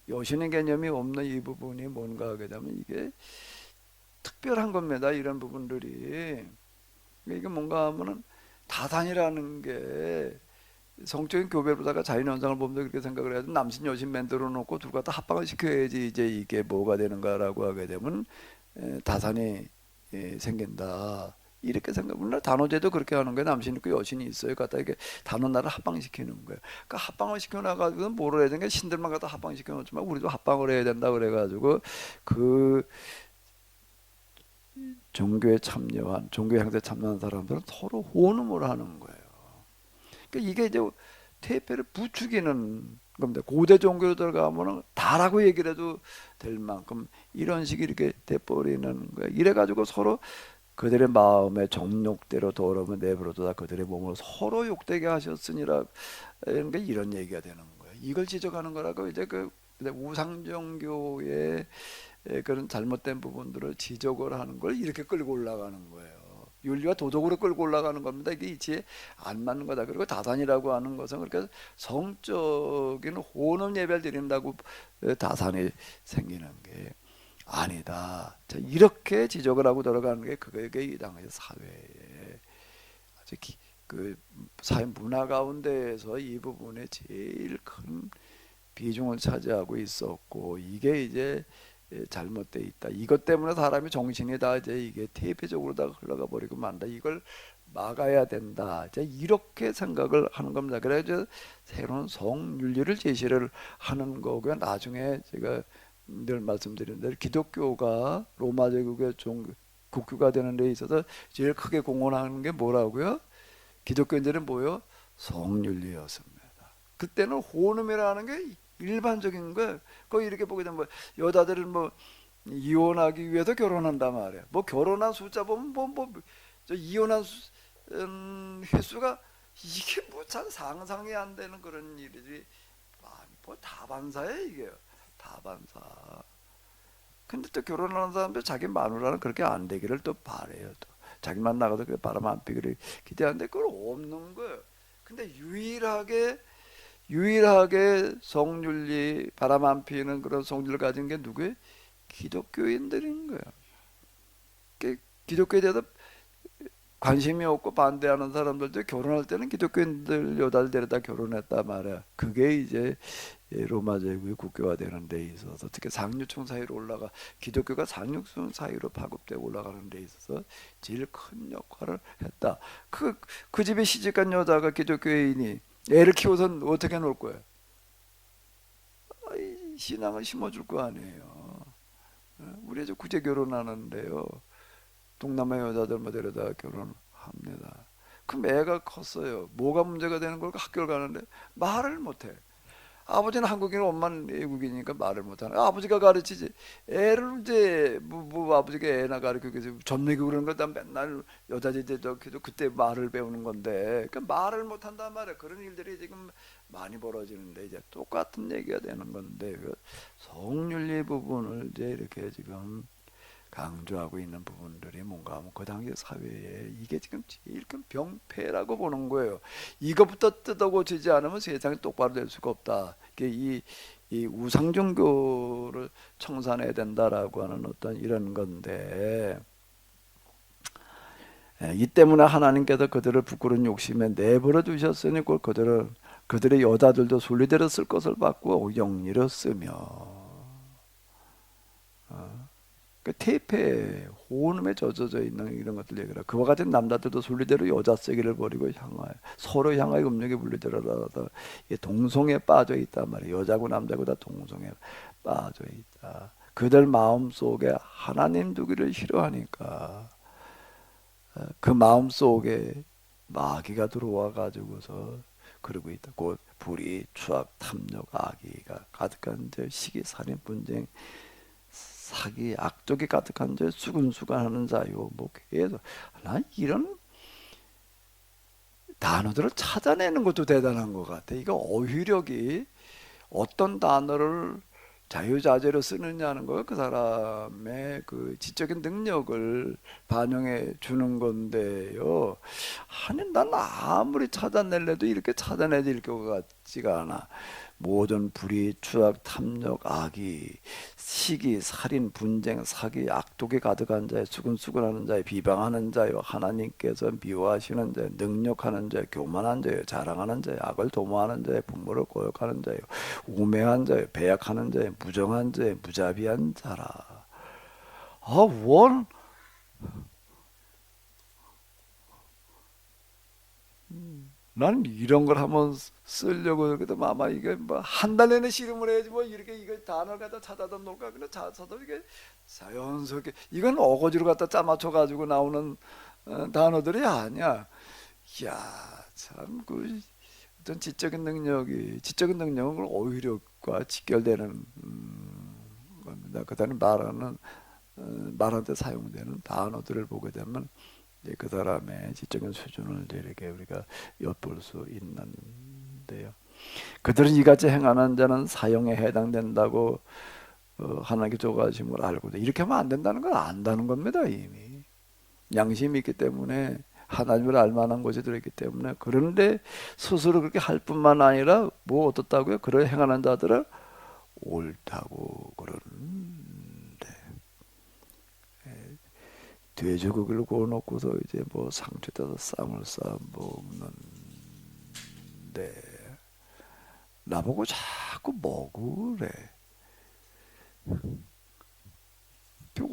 여신의 개념이 없는 이 부분이 뭔가 하게 되면 이게 특별한 겁니다. 이런 부분들이. 이게 뭔가 하면은 다단이라는 게 성적인 교배로다가 자연 현상을 보면서 그렇게 생각을 해야 돼. 남신 여신 만들어 놓고 둘 다 합방을 시켜야지 이제 이게 뭐가 되는가라고 하게 되면 다산이 생긴다. 이렇게 생각. 물론 단오제도 그렇게 하는 거예요. 남신 있고 여신이 있어요. 갖다 이게 단오나를 합방시키는 거예요. 그러니까 합방을 시켜놔가지고 뭐를 해야 되는 게 신들만 갖다 합방시켜 놓지만 우리도 합방을 해야 된다 그래가지고 그 종교에 참여한 종교 행사에 참여한 사람들은 서로 혼음을 하는 거예요. 그러니까 이게 이제 퇴폐를 부추기는 겁니다. 고대 종교로 들어가면은 다라고 얘기를 해도 될 만큼 이런 식이 이렇게 돼버리는 거예요. 이래가지고 서로 그들의 마음의 정욕대로 더러움을 내버려두다 그들의 몸을 서로 욕되게 하셨으니라, 이런 게 이런 얘기가 되는 거예요. 이걸 지적하는 거라고 이제 그 근데 우상종교의 그런 잘못된 부분들을 지적을 하는 걸 이렇게 끌고 올라가는 거예요. 윤리와 도덕으로 끌고 올라가는 겁니다. 이게 이치에 안 맞는 거다. 그리고 다산이라고 하는 것은 그렇게 성적인 혼업 예배를 드린다고 다산이 생기는 게 아니다. 자, 이렇게 지적을 하고 들어가는 게 그게 이 당의 사회에 아주 그 사회 문화 가운데에서 이 부분에 제일 큰 비중을 차지하고 있었고, 이게 이제 잘못돼 있다. 이것 때문에 사람이 정신이 다 이제 이게 퇴폐적으로 다 흘러가 버리고 만다. 이걸 막아야 된다. 이제 이렇게 생각을 하는 겁니다. 그래서 새로운 성윤리를 제시를 하는 거고요. 나중에 제가 늘 말씀드린 대로 기독교가 로마 제국의 국교가 되는 데 있어서 제일 크게 공헌하는 게 뭐라고요? 기독교인들은 뭐요? 성윤리였습니다. 그때는 혼음이라는 게 일반적인 거예요. 거기 이렇게 보게 되면 뭐 여자들은 뭐 이혼하기 위해서 결혼한단 말이에요. 뭐 결혼한 숫자 보면 저 이혼한 횟수가 이게 뭐 잘 상상이 안 되는 그런 일들이 많이 뭐 다반사예요 이게 다반사. 근데 또 결혼하는 사람들 자기 마누라는 그렇게 안 되기를 또 바래요. 또 자기만 나가도 그 바람 안 피기를 기대하는데 그걸 없는 거예요. 근데 유일하게 성윤리 바람 안 피는 그런 성률을 가진 게 누구예요? 기독교인들인 거예요. 기독교에 대해서 관심이 없고 반대하는 사람들도 결혼할 때는 기독교인들 여자를 데려다 결혼했단 말이야. 그게 이제 로마 제국의 국교가 되는 데 있어서 특히 상류층 사이로 올라가 기독교가 상류층 사이로 파급되고 올라가는 데 있어서 제일 큰 역할을 했다. 그 집에 시집간 여자가 기독교인이 애를 키워서 어떻게 놀 거예요? 신앙을 심어줄 거 아니에요. 우리 이제 구제 결혼하는데요. 동남아 여자들 뭐 데려다 결혼합니다. 그럼 애가 컸어요. 뭐가 문제가 되는 걸까? 학교를 가는데 말을 못해. 아버지는 한국인, 엄마는 외국인이니까 말을 못하는. 아버지가 가르치지. 애를 이제 아버지가 애나 가르치고 전내고 그러는 거다 맨날 여자들도 그때 말을 배우는 건데 그 말을 못한단 말이야. 그런 일들이 지금 많이 벌어지는데 이제 똑같은 얘기가 되는 건데 그 성윤리 부분을 이제 이렇게 지금 강조하고 있는 부분들이 뭔가 하면 그 당시 사회에 이게 지금 제일 큰 병폐라고 보는 거예요. 이것부터 뜯어고치지 않으면 세상이 똑바로 될 수가 없다. 이게 이 우상 종교를 청산해야 된다라고 하는 어떤 이런 건데, 이 때문에 하나님께서 그들을 부끄러운 욕심에 내버려 두셨으니 그들의 여자들도 순리대로 쓸 것을 받고 영리로 쓰며 그 태폐 호흡에 젖어져 있는 이런 것들 얘기라. 그와 같은 남자들도 순리대로 여자 세기를 버리고 서로 향하여 음욕에 물리더라도 동성에 빠져 있단 말이에요. 여자고 남자고 다 동성에 빠져 있다. 그들 마음 속에 하나님 두기를 싫어하니까 그 마음 속에 마귀가 들어와 가지고서 그러고 있다. 곧 불의, 추악, 탐욕, 악의가 가득한 시기, 살인, 분쟁, 사기, 악독이 가득한 자, 수근수근하는 자요. 뭐 계속 난 이런 단어들을 찾아내는 것도 대단한 것 같아. 이거 어휘력이 어떤 단어를 자유자재로 쓰느냐는 거 그 사람의 그 지적인 능력을 반영해 주는 건데요. 아니 난 아무리 찾아낼래도 이렇게 찾아내질 것 같지가 않아. 모든 불의, 추악, 탐욕, 악의, 시기, 살인, 분쟁, 사기, 악독이 가득한 자에 수근수근하는 자에 비방하는 자요 하나님께서 미워하시는 자에 능력하는 자에 교만한 자에 자랑하는 자에 악을 도모하는 자에 부모를 고역하는 자에 우매한 자에 배약하는 자에 무정한 자에 무자비한 자라. 원 난 이런 걸 한번 쓰려고 그래도 아마 이게 뭐 한 달 내내 씨름을 해야지 뭐 이렇게 이거 단어를 갖다 찾아다 놓을까 그래 찾아도 이게 자연스럽게 이건 어거지로 갖다 짜맞춰 가지고 나오는 단어들이 아니야. 이야 참그 어떤 지적인 능력은 어휘력과 직결되는 겁니다. 그다음에 말하는 데 사용되는 단어들을 보게 되면 그 사람의 지적인 수준을 이렇게 우리가 엿볼 수 있는데요. 그들은 이같이 행하는 자는 사형에 해당된다고 하나님께 조가하신 걸 알고도 이렇게 하면 안 된다는 걸 안다는 겁니다. 이미 양심이 있기 때문에 하나님을 알만한 것이 들어있기 때문에. 그런데 스스로 그렇게 할 뿐만 아니라 뭐 어떻다고요? 그런 행하는 자들을 옳다고 그러는데 돼지고기를 구워놓고서 이제 뭐 상추에다 쌈을 싸 먹는데 나보고 자꾸 먹으래.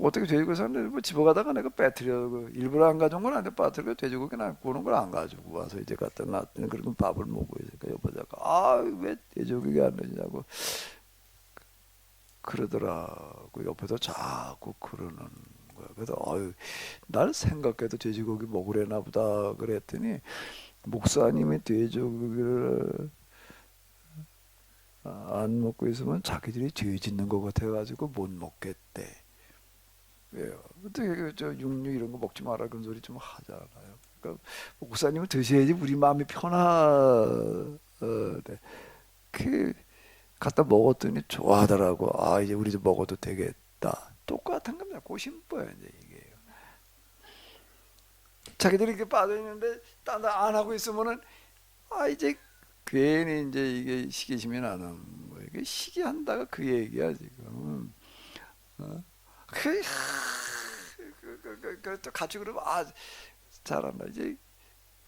어떻게 돼지고기 샀는데 뭐 집어가다가 내가 빼뜨려 일부러 안 가져온 건 아닌데 빠뜨려 돼지고기 나 구우는 걸 안 가지고 와서 이제 갖다 놨더니 그리고 밥을 먹고 있으니까 여보자가 아 왜 돼지고기 안 넣냐고 그러더라고. 옆에서 자꾸 그러는 거야. 그래서 아유 날 생각해도 돼지고기 먹으려나 보다 그랬더니 목사님이 돼지고기를 안 먹고 있으면 자기들이 죄 짓는 것 같아가지고 못 먹겠대. 왜요? 어떻게 저 육류 이런 거 먹지 마라 그런 소리 좀 하잖아요. 그러니까 목사님은 드셔야지 우리 마음이 편하. 네. 그 갖다 먹었더니 좋아하더라고. 아 이제 우리도 먹어도 되겠다. 똑같은 겁니다. 고심보야 이제 이게. 자기들이 이렇게 빠져 있는데 딴 데 안 하고 있으면은 아 이제 괜히 이제 이게 시기심이 나는 거예요. 이게 시기한다가 그 얘기야 지금. 어? 그, 또 같이 그러면 아 잘한다. 이제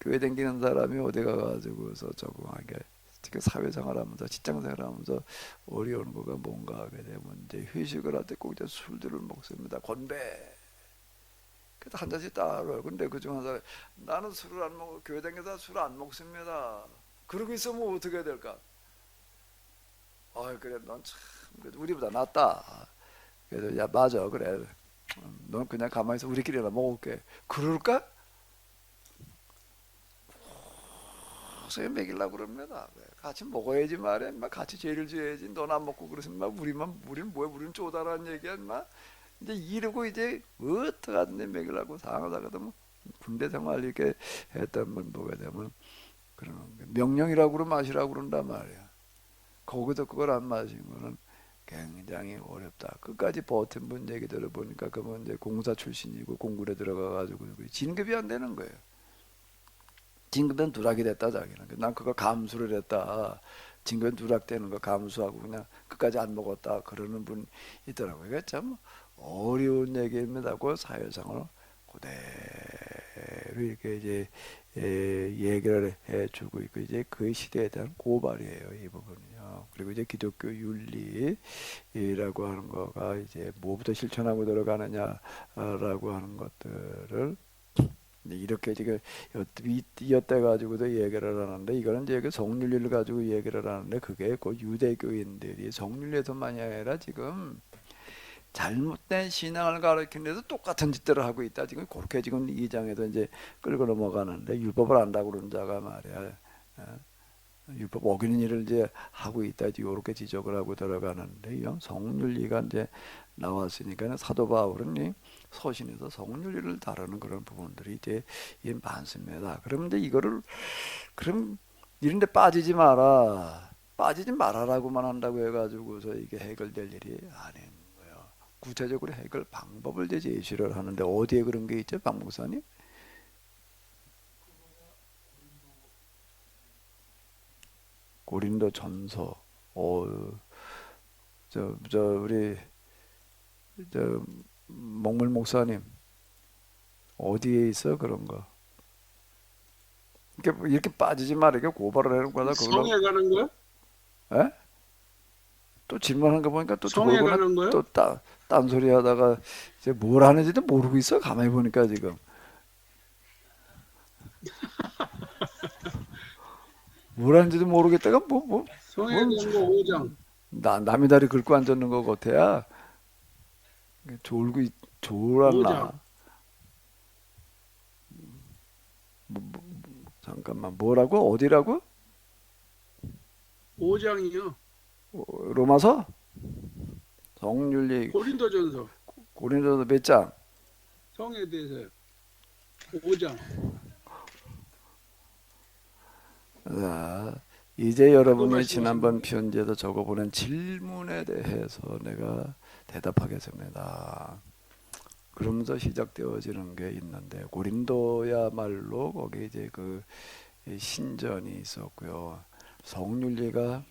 교회 다니는 사람이 어디 가가지고서 적응하게 특히 사회생활하면서 직장생활하면서 어려운 거가 뭔가 하게 되면 이제 회식을 할 때 꼭 이제 술들을 먹습니다. 건배. 그래도 한 잔씩 따로. 근데 그중 한 사람 나는 술을 안 먹어. 교회 다니면서 술을 안 먹습니다. 그러고 있으면 어떻게 될까? 아 그래 넌 참 우리보다 낫다. 그래서 야 맞아 그래. 넌 그냥 가만히 있어 우리끼리나 먹을게. 그럴까? 소위 먹이려고 그럽니다. 같이 먹어야지 말이야. 인마 같이 죄를 지어야지. 넌 안 먹고 그러시면 막 우리는 뭐야? 우리는 쪼다라는 얘기야, 인마. 이제 이러고 이제 어떡하든지 먹이려고 상하다가도 군대 생활 이렇게 했던 분 보게 되면 그런 명령이라고 그러면 마시라고 그런단 말이야. 거기서 그걸 안 마시면은 굉장히 어렵다. 끝까지 버틴 분 얘기 들어보니까 그분 이제 공사 출신이고 공군에 들어가가지고 진급이 안 되는 거예요. 진급은 누락이 됐다 자기는. 난 그거 감수를 했다. 진급은 누락되는 거 감수하고 그냥 끝까지 안 먹었다 그러는 분 있더라고요. 이게 참 어려운 얘기입니다. 그 사회생활 그대로 이렇게 이제 얘기를 해주고 있고 이제 그 시대에 대한 고발이에요. 이 부분이요. 그리고 이제 기독교 윤리라고 하는 거가 이제 뭐부터 실천하고 들어가느냐라고 하는 것들을 이렇게 지금 엿대 가지고도 얘기를 하는데 이거는 이제 그 성윤리를 가지고 얘기를 하는데 그게 그 유대교인들이 성윤리에서만이 아니라 지금 잘못된 신앙을 가르치는 데도 똑같은 짓들을 하고 있다. 지금 그렇게 지금 이 장에도 이제 끌고 넘어가는데 율법을 안다고 그런 자가 말이야. 율법 어기는 일을 이제 하고 있다. 이렇게 지적을 하고 들어가는데 이런 성윤리가 이제 나왔으니까 사도 바울은 이 서신에서 성윤리를 다루는 그런 부분들이 이제 많습니다. 그런데 이거를 그럼 이런데 빠지지 마라라고만 한다고 해가지고서 이게 해결될 일이 아닌 거예요. 구체적으로 해결 방법을 이제 제시를 하는데 어디에 그런 게 있죠, 박 목사님? 고린도 전서. 저 우리 저 먹물 목사님 어디에 있어 그런 거? 이렇게 빠지지 말게 고발을 해놓은 거다 그걸로. 성에 가는 거요? 에? 또 질문한 거 보니까 또 성에 저거는 가는 거요? 또 딴소리 하다가 이제 뭘 하는지도 모르고 있어. 가만히 보니까 지금 뭘 하는지도 모르겠다가 성에 뭘 가는 거 5장. 남의 다리 긁고 앉았는 거 같아야 졸았나. 5장. 잠깐만 뭐라고 어디라고? 5장이요. 로마서 성윤리 고린도전서. 고린도서 몇 장? 성에 대해서요. 5장. 자, 이제 여러분이 말씀하신 지난번 건데. 편지에도 적어보낸 질문에 대해서 내가 대답하겠습니다. 그러면서 시작되어지는 게 있는데 고린도야말로 거기 이제 그 신전이 있었고요. 성윤리가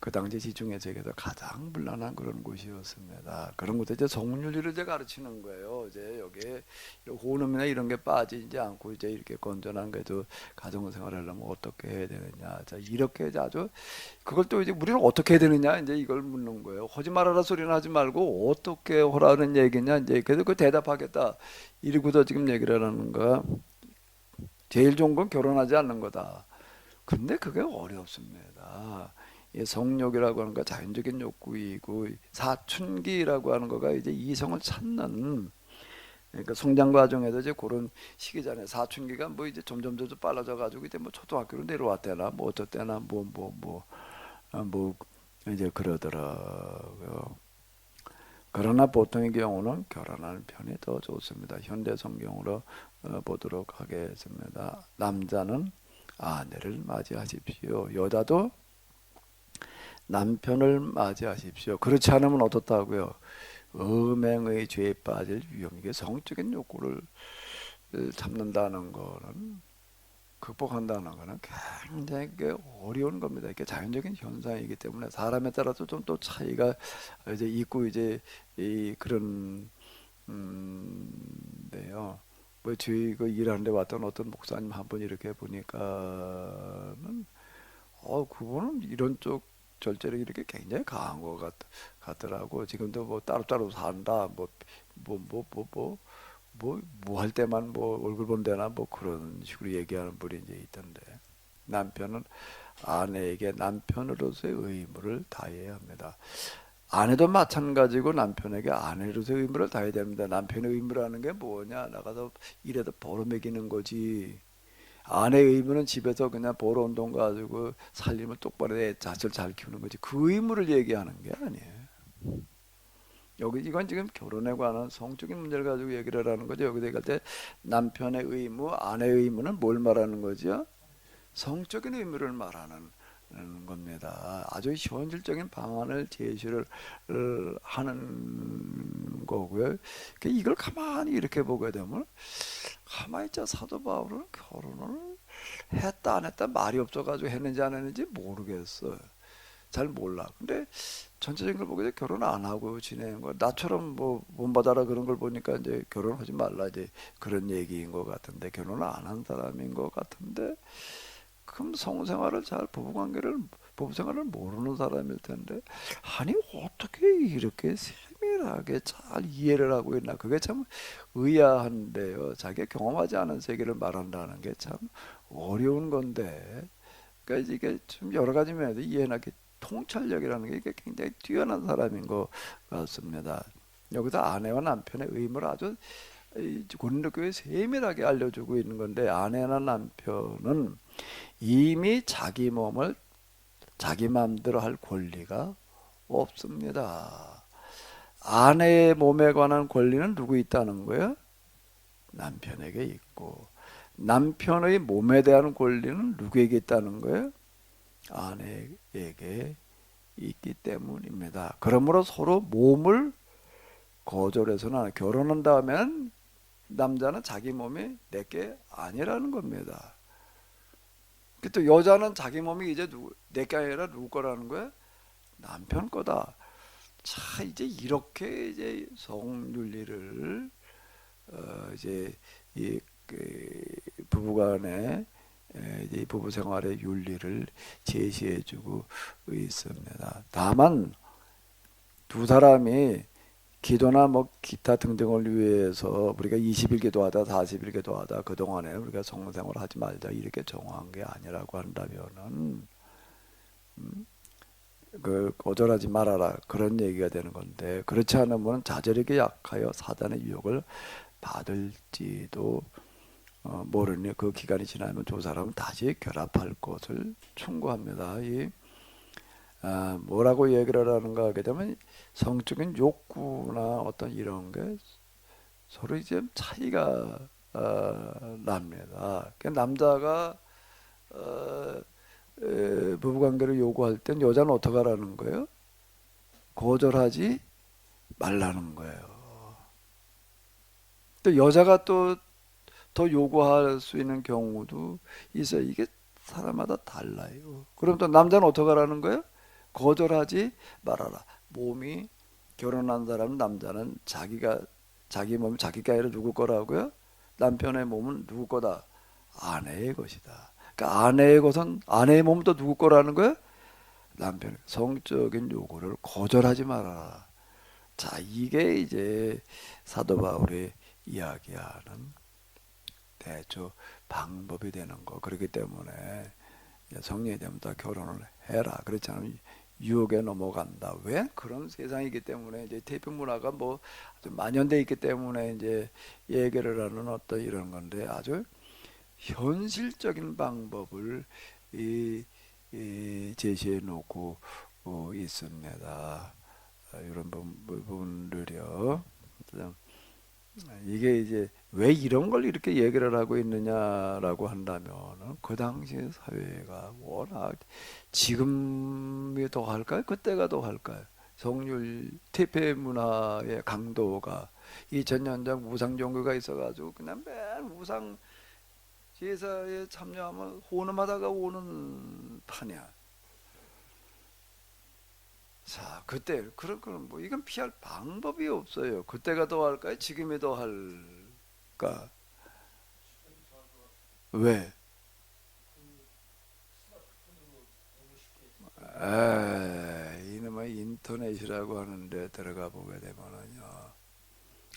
그 당시 지중해 지역에서 가장 불란한 그런 곳이었습니다. 그런 것도 이제 성윤리를 이제 가르치는 거예요. 이제 여기에 혼음이나 이런 게 빠지지 않고 이제 이렇게 건전한 그래도 가정생활을 하려면 어떻게 해야 되느냐. 자, 이렇게 이제 아주 그걸 또 이제 우리는 어떻게 해야 되느냐 이제 이걸 묻는 거예요. 하지 말아라 소리는 하지 말고 어떻게 하라는 얘기냐 이제 그래서 그 대답하겠다. 이러고도 지금 얘기를 하는 거야. 제일 좋은 건 결혼하지 않는 거다. 근데 그게 어렵습니다. 이 성욕이라고 하는 거 자연적인 욕구이고 사춘기라고 하는 거가 이제 이성을 찾는 그러니까 성장 과정에서 이제 그런 시기잖아요. 사춘기가 뭐 이제 점점 빨라져 가지고 이제 뭐 초등학교로 내려왔대나 뭐 어쨌대나 뭐 이제 그러더라고요. 그러나 보통의 경우는 결혼하는 편이 더 좋습니다. 현대 성경으로 보도록 하겠습니다. 남자는 아내를 맞이하십시오. 여자도 남편을 맞이하십시오. 그렇지 않으면 어떻다고요? 음행의 죄에 빠질 위험이 성적인 욕구를 참는다는 거는 극복한다는 거는 굉장히 어려운 겁니다. 이게 자연적인 현상이기 때문에 사람에 따라서 좀 또 차이가 이제 있고 이제 이 그런 데요. 뭐 저희 그 일하는데 왔던 어떤 목사님 한 분 이렇게 보니까는 그분은 이런 쪽 절제력이 이렇게 굉장히 강한 것 같더라고. 지금도 뭐 따로따로 산다. 뭐 할 때만 뭐 얼굴 본다나 뭐 그런 식으로 얘기하는 분이 이제 있던데. 남편은 아내에게 남편으로서의 의무를 다해야 합니다. 아내도 마찬가지고 남편에게 아내로서의 의무를 다해야 됩니다. 남편의 의무라는 게 뭐냐? 나가서 일해서 벌어 먹이는 거지. 아내의 의무는 집에서 그냥 벌어온 돈 가지고 살림을 똑바로 해 자식을 잘 키우는 거지. 그 의무를 얘기하는 게 아니에요. 여기 이건 지금 결혼에 관한 성적인 문제를 가지고 얘기를 하는 거죠. 여기 얘기할 때 남편의 의무, 아내의 의무는 뭘 말하는 거죠? 성적인 의무를 말하는 겁니다. 아주 현실적인 방안을 제시를 하는 거고요. 이걸 가만히 이렇게 보게 되면 가만히 있자 사도 바울은 결혼을 했다 안 했다 말이 없어가지고 했는지 안 했는지 모르겠어요. 잘 몰라. 근데 전체적인 걸 보게 돼 결혼 안 하고 지내는 거 나처럼 뭐 본받아라 그런 걸 보니까 이제 결혼하지 말라 이제 그런 얘기인 것 같은데 결혼을 안 한 사람인 것 같은데 그럼 성생활을 잘 부부생활을 모르는 사람일 텐데 아니 어떻게 이렇게 세밀하게 잘 이해를 하고 있나 그게 참 의아한데요. 자기가 경험하지 않은 세계를 말한다는 게 참 어려운 건데 그러니까 이게 좀 여러 가지 면에서 이해하기 통찰력이라는 게 이게 굉장히 뛰어난 사람인 것 같습니다. 여기서 아내와 남편의 의무를 아주 고린도교에 세밀하게 알려주고 있는 건데 아내나 남편은 이미 자기 몸을 자기 마음대로 할 권리가 없습니다. 아내의 몸에 관한 권리는 누구 있다는 거예요? 남편에게 있고 남편의 몸에 대한 권리는 누구에게 있다는 거예요? 아내에게 있기 때문입니다. 그러므로 서로 몸을 거절해서는 결혼한 다음에는 남자는 자기 몸이 내게 아니라는 겁니다. 또 여자는 자기 몸이 이제 내게 아니라 누구 거라는 거야? 남편 거다. 자 이제 이렇게 이제 성윤리를 이제 그 부부간의 이제 부부 생활의 윤리를 제시해주고 있습니다. 다만 두 사람이 기도나 뭐 기타 등등을 위해서 우리가 20일 기도하다 40일 기도하다 그동안에 우리가 성생활을 하지 말자 이렇게 정한 게 아니라고 한다면은 그 거절하지 말아라 그런 얘기가 되는 건데 그렇지 않으면 자절에게 약하여 사단의 유혹을 받을지도 모르니 그 기간이 지나면 두 사람은 다시 결합할 것을 충고합니다. 뭐라고 얘기를 하는가 하게 되면 성적인 욕구나 어떤 이런 게 서로 이제 차이가 납니다. 남자가 어, 부부관계를 요구할 땐 여자는 어떻게 하라는 거예요? 거절하지 말라는 거예요. 또 여자가 또 더 요구할 수 있는 경우도 있어요. 이게 사람마다 달라요. 그럼 또 남자는 어떻게 하라는 거예요? 거절하지 말아라. 몸이 결혼한 사람 남자는 자기 몸 자기가 아니라 누구 거라고요? 남편의 몸은 누구 거다? 아내의 것이다. 그러니까 아내의 것은 아내의 몸도 누구 거라는 거예요? 남편의 성적인 요구를 거절하지 말아라. 자, 이게 이제 사도 바울이 이야기하는 대처 방법이 되는 거. 그렇기 때문에 성년이 되면 다 결혼을 해라. 그렇지 않으면 유혹에 넘어간다. 왜? 그런 세상이기 때문에 이제 테이프 문화가 뭐 아주 만연돼 있기 때문에 이제 얘기를 하는 어떤 이런 건데 아주 현실적인 방법을 제시해 놓고 있습니다. 이런 부분들이요. 이게 이제 왜 이런 걸 이렇게 얘기를 하고 있느냐라고 한다면 그 당시 사회가 워낙 지금이 더 할까요? 그때가 더 할까요? 성률 퇴폐 문화의 강도가 2000년 전 우상 종교가 있어가지고 그냥 맨 우상 제사에 참여하면 호름하다가 오는 판이야. 자, 그때 그런 뭐 이건 피할 방법이 없어요. 그때가 더 할까요? 지금이 더 할까? 왜? 이놈의 인터넷이라고 하는데 들어가 보게 되면은요,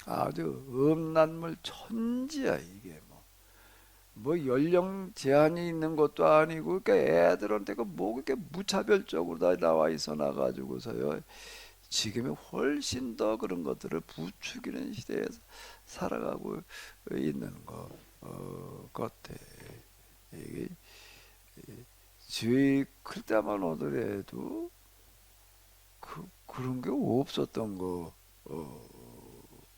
아주 음란물 천지야 이게 뭐 연령 제한이 있는 것도 아니고, 그러니까 애들한테 뭐 그렇게 무차별적으로 다 나와 있어 놔가지고서요. 지금이 훨씬 더 그런 것들을 부추기는 시대에 살아가고 있는 것 같아. 이게 주의 클 때만 오더라도 그런 게 없었던 거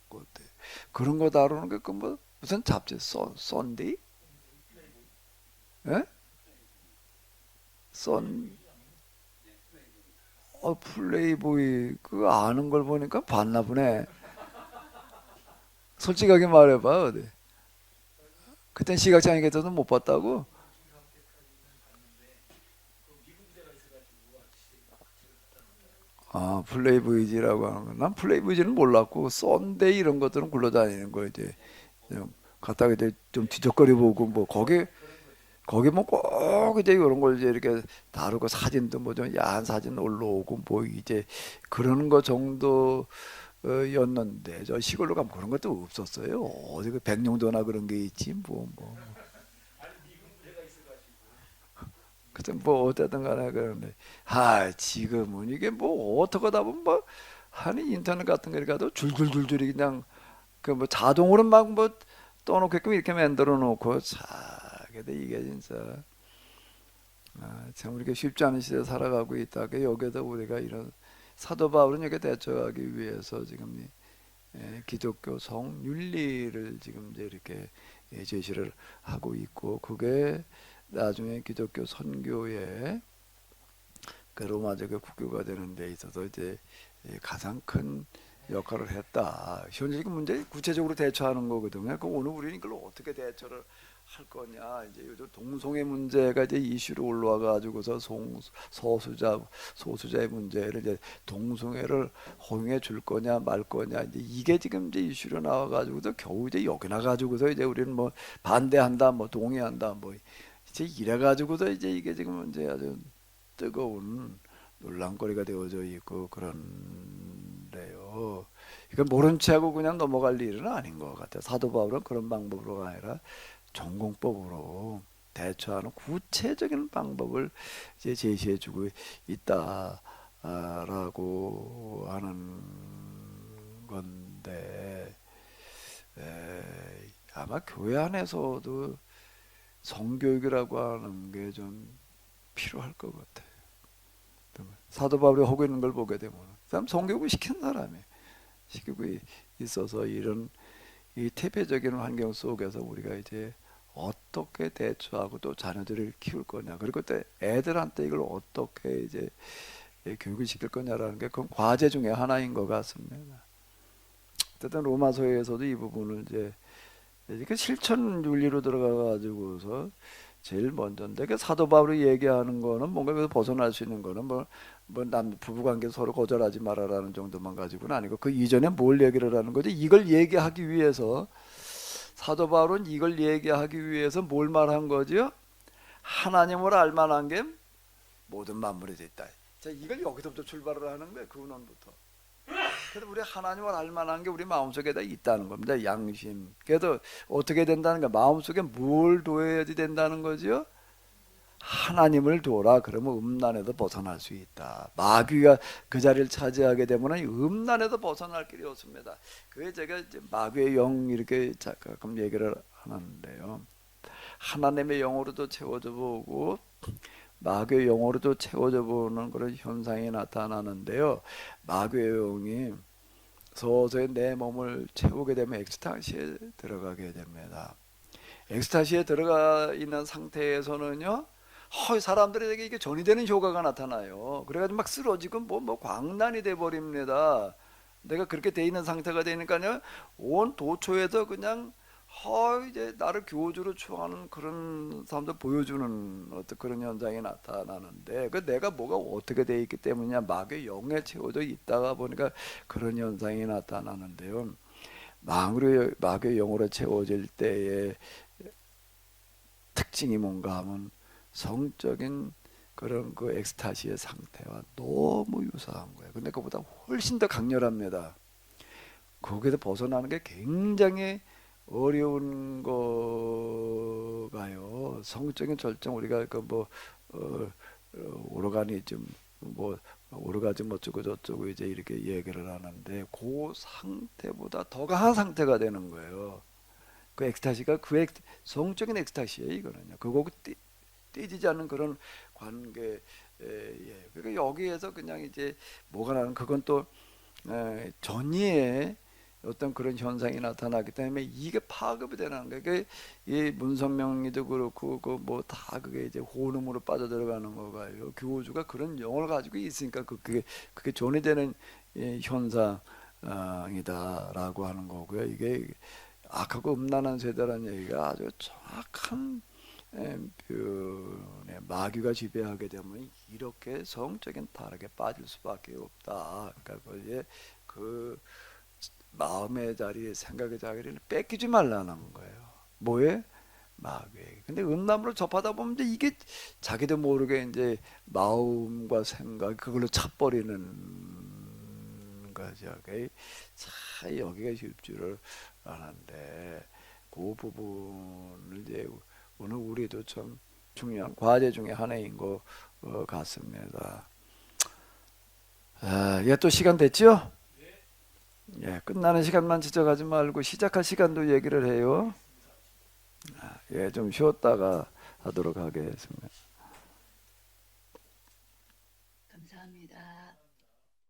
같아. 그런 거 다루는 게 그 뭐 무슨 잡지 썬데이? 예? 썬 플레이보이 그거 아는 걸 보니까 봤나 보네. 솔직하게 말해봐 어디. 그땐 시각장애계에서도 못 봤다고? 아, 플레이보이즈라고 하는 거. 난 플레이보이즈는 몰랐고 썬데이 이런 것들은 굴러다니는 거 이제 좀 갔다가 이제 좀 뒤적거려 보고 뭐 거기 뭐 꼭 이제 이런 걸 이제 이렇게 다루고 사진도 뭐 좀 야한 사진 올라오고 뭐 이제 그러는 거 정도 였는데 저 시골로 가면 그런 것도 없었어요. 어디 그 백령도나 그런 게 있지 뭐. 그때 뭐 어쨌든 간에 그런데 지금은 이게 뭐 어떻게 하다 보면 뭐 하니 인터넷 같은 거 이렇게 가도 줄줄줄줄이 그냥 그 뭐 자동으로 막 뭐 떠놓게끔 이렇게 만들어 놓고 자 근데 이게 진짜 참 우리가 쉽지 않은 시대에 살아가고 있다. 그 여기에다 우리가 이런 사도 바울은 여기 대처하기 위해서 지금 기독교 성윤리를 지금 이제 이렇게 제시를 하고 있고 그게 나중에 기독교 선교의 그 로마제가 국교가 되는 데 있어서 이제 가장 큰 역할을 했다. 현실적 문제 구체적으로 대처하는 거거든요. 그 오늘 우리는 이걸 어떻게 대처를 할 거냐. 이제 요즘 동성애 문제가 이제 이슈로 올라와 가지고서 소수자의 문제를 이제 동성애를 허용해 줄 거냐 말 거냐 이제 이게 지금 이제 이슈로 나와 가지고서 겨우 이제 여기 나 가지고서 이제 우리는 뭐 반대한다 뭐 동의한다 뭐 이제 이래 가지고서 이제 이게 지금 이제 아주 뜨거운 논란거리가 되어져 있고 그런데요. 이건 모른 체하고 그냥 넘어갈 일은 아닌 것 같아요. 사도 바울은 그런 방법으로가 아니라 전공법으로 대처하는 구체적인 방법을 이제 제시해주고 있다라고 하는 건데 아마 교회 안에서도 성교육이라고 하는 게 좀 필요할 것 같아요. 사도 바울이 하고 있는 걸 보게 되면 사람 성교육을 시킨 사람이 시키고 있어서 이런 이 태폐적인 환경 속에서 우리가 이제 어떻게 대처하고 또 자녀들을 키울 거냐, 그리고 또 애들한테 이걸 어떻게 이제 교육을 시킬 거냐라는 게 그건 과제 중에 하나인 것 같습니다. 어쨌든 로마서에서도 이 부분을 이제 그 실천 윤리로 들어가 가지고서 제일 먼저인데, 그 사도 바울이 얘기하는 거는 뭔가 그래서 벗어날 수 있는 거는 남 부부관계 서로 거절하지 말아라는 정도만 가지고는 아니고 그 이전에 뭘 얘기를 하는 거지? 이걸 얘기하기 위해서 사도 바울은 이걸 얘기하기 위해서 뭘 말한 거지요? 하나님을 알만한 게 모든 만물에 있다. 자, 이걸 여기서부터 출발을 하는 거예요. 그 근원부터. 그래서 우리 하나님을 알만한 게 우리 마음속에 다 있다는 겁니다. 양심. 그래도 어떻게 된다는 거, 마음속에 뭘 둬야지 된다는 거지요? 하나님을 둬라. 그러면 음란에서 벗어날 수 있다. 마귀가 그 자리를 차지하게 되면 음란에서 벗어날 길이 없습니다. 그게 제가 이제 마귀의 영 이렇게 가끔 얘기를 하는데요. 하나님의 영으로도 채워져 보고 마귀의 영으로도 채워져 보는 그런 현상이 나타나는데요. 마귀의 영이 서서히 내 몸을 채우게 되면 엑스타시에 들어가게 됩니다. 엑스타시에 들어가 있는 상태에서는요, 사람들에게 이게 전이 되는 효과가 나타나요. 그래가지고 막 쓰러지고 뭐 광란이 돼 버립니다. 내가 그렇게 돼 있는 상태가 되니까요, 온 도처에서 그냥 이제 나를 교주로 추앙하는 그런 사람들 보여주는 어떤 그런 현상이 나타나는데, 그 내가 뭐가 어떻게 돼 있기 때문이냐, 마귀의 영에 채워져 있다가 보니까 그런 현상이 나타나는데요. 마귀의 영으로 채워질 때의 특징이 뭔가 하면 성적인 그런 그 엑스타시의 상태와 너무 유사한 거예요. 근데 그보다 훨씬 더 강렬합니다. 거기서 벗어나는 게 굉장히 어려운 거가요. 성적인 절정, 우리가 오르가니즘 오르가즘 어쩌고 저쩌고 이제 이렇게 얘기를 하는데, 그 상태보다 더 강한 상태가 되는 거예요. 그 엑스타시가 성적인 엑스타시예요. 이거는요. 그거하고 떼지지 않는 그런 관계. 예. 그러니까 여기에서 그냥 이제 뭐가 나는, 그건 또 전이의 어떤 그런 현상이 나타나기 때문에 이게 파급이 되는 거예요. 이 문선명이도 그렇고 다 그게 이제 혼음으로 빠져들어가는 거가요. 교주가 그런 영을 가지고 있으니까 그게 전이 되는 현상이다라고 하는 거고요. 이게 악하고 음란한 세대라는 얘기가 아주 정확한 표현에, 마귀가 지배하게 되면 이렇게 성적인 타락에 빠질 수밖에 없다. 그러니까 그 마음의 자리, 생각의 자리를 뺏기지 말라는 거예요. 뭐에? 마귀에게. 근데 음란으로 접하다 보면 이제 이게 자기도 모르게 이제 마음과 생각 그걸로 차버리는 거죠. 참 여기가 쉽지를 않은데, 그 부분을 이제 오늘 우리도 참 중요한 과제 중에 하나인 것 같습니다. 예, 또 시간 됐죠? 예, 끝나는 시간만 지적하지 말고 시작할 시간도 얘기를 해요. 예, 좀 쉬었다가 하도록 하겠습니다.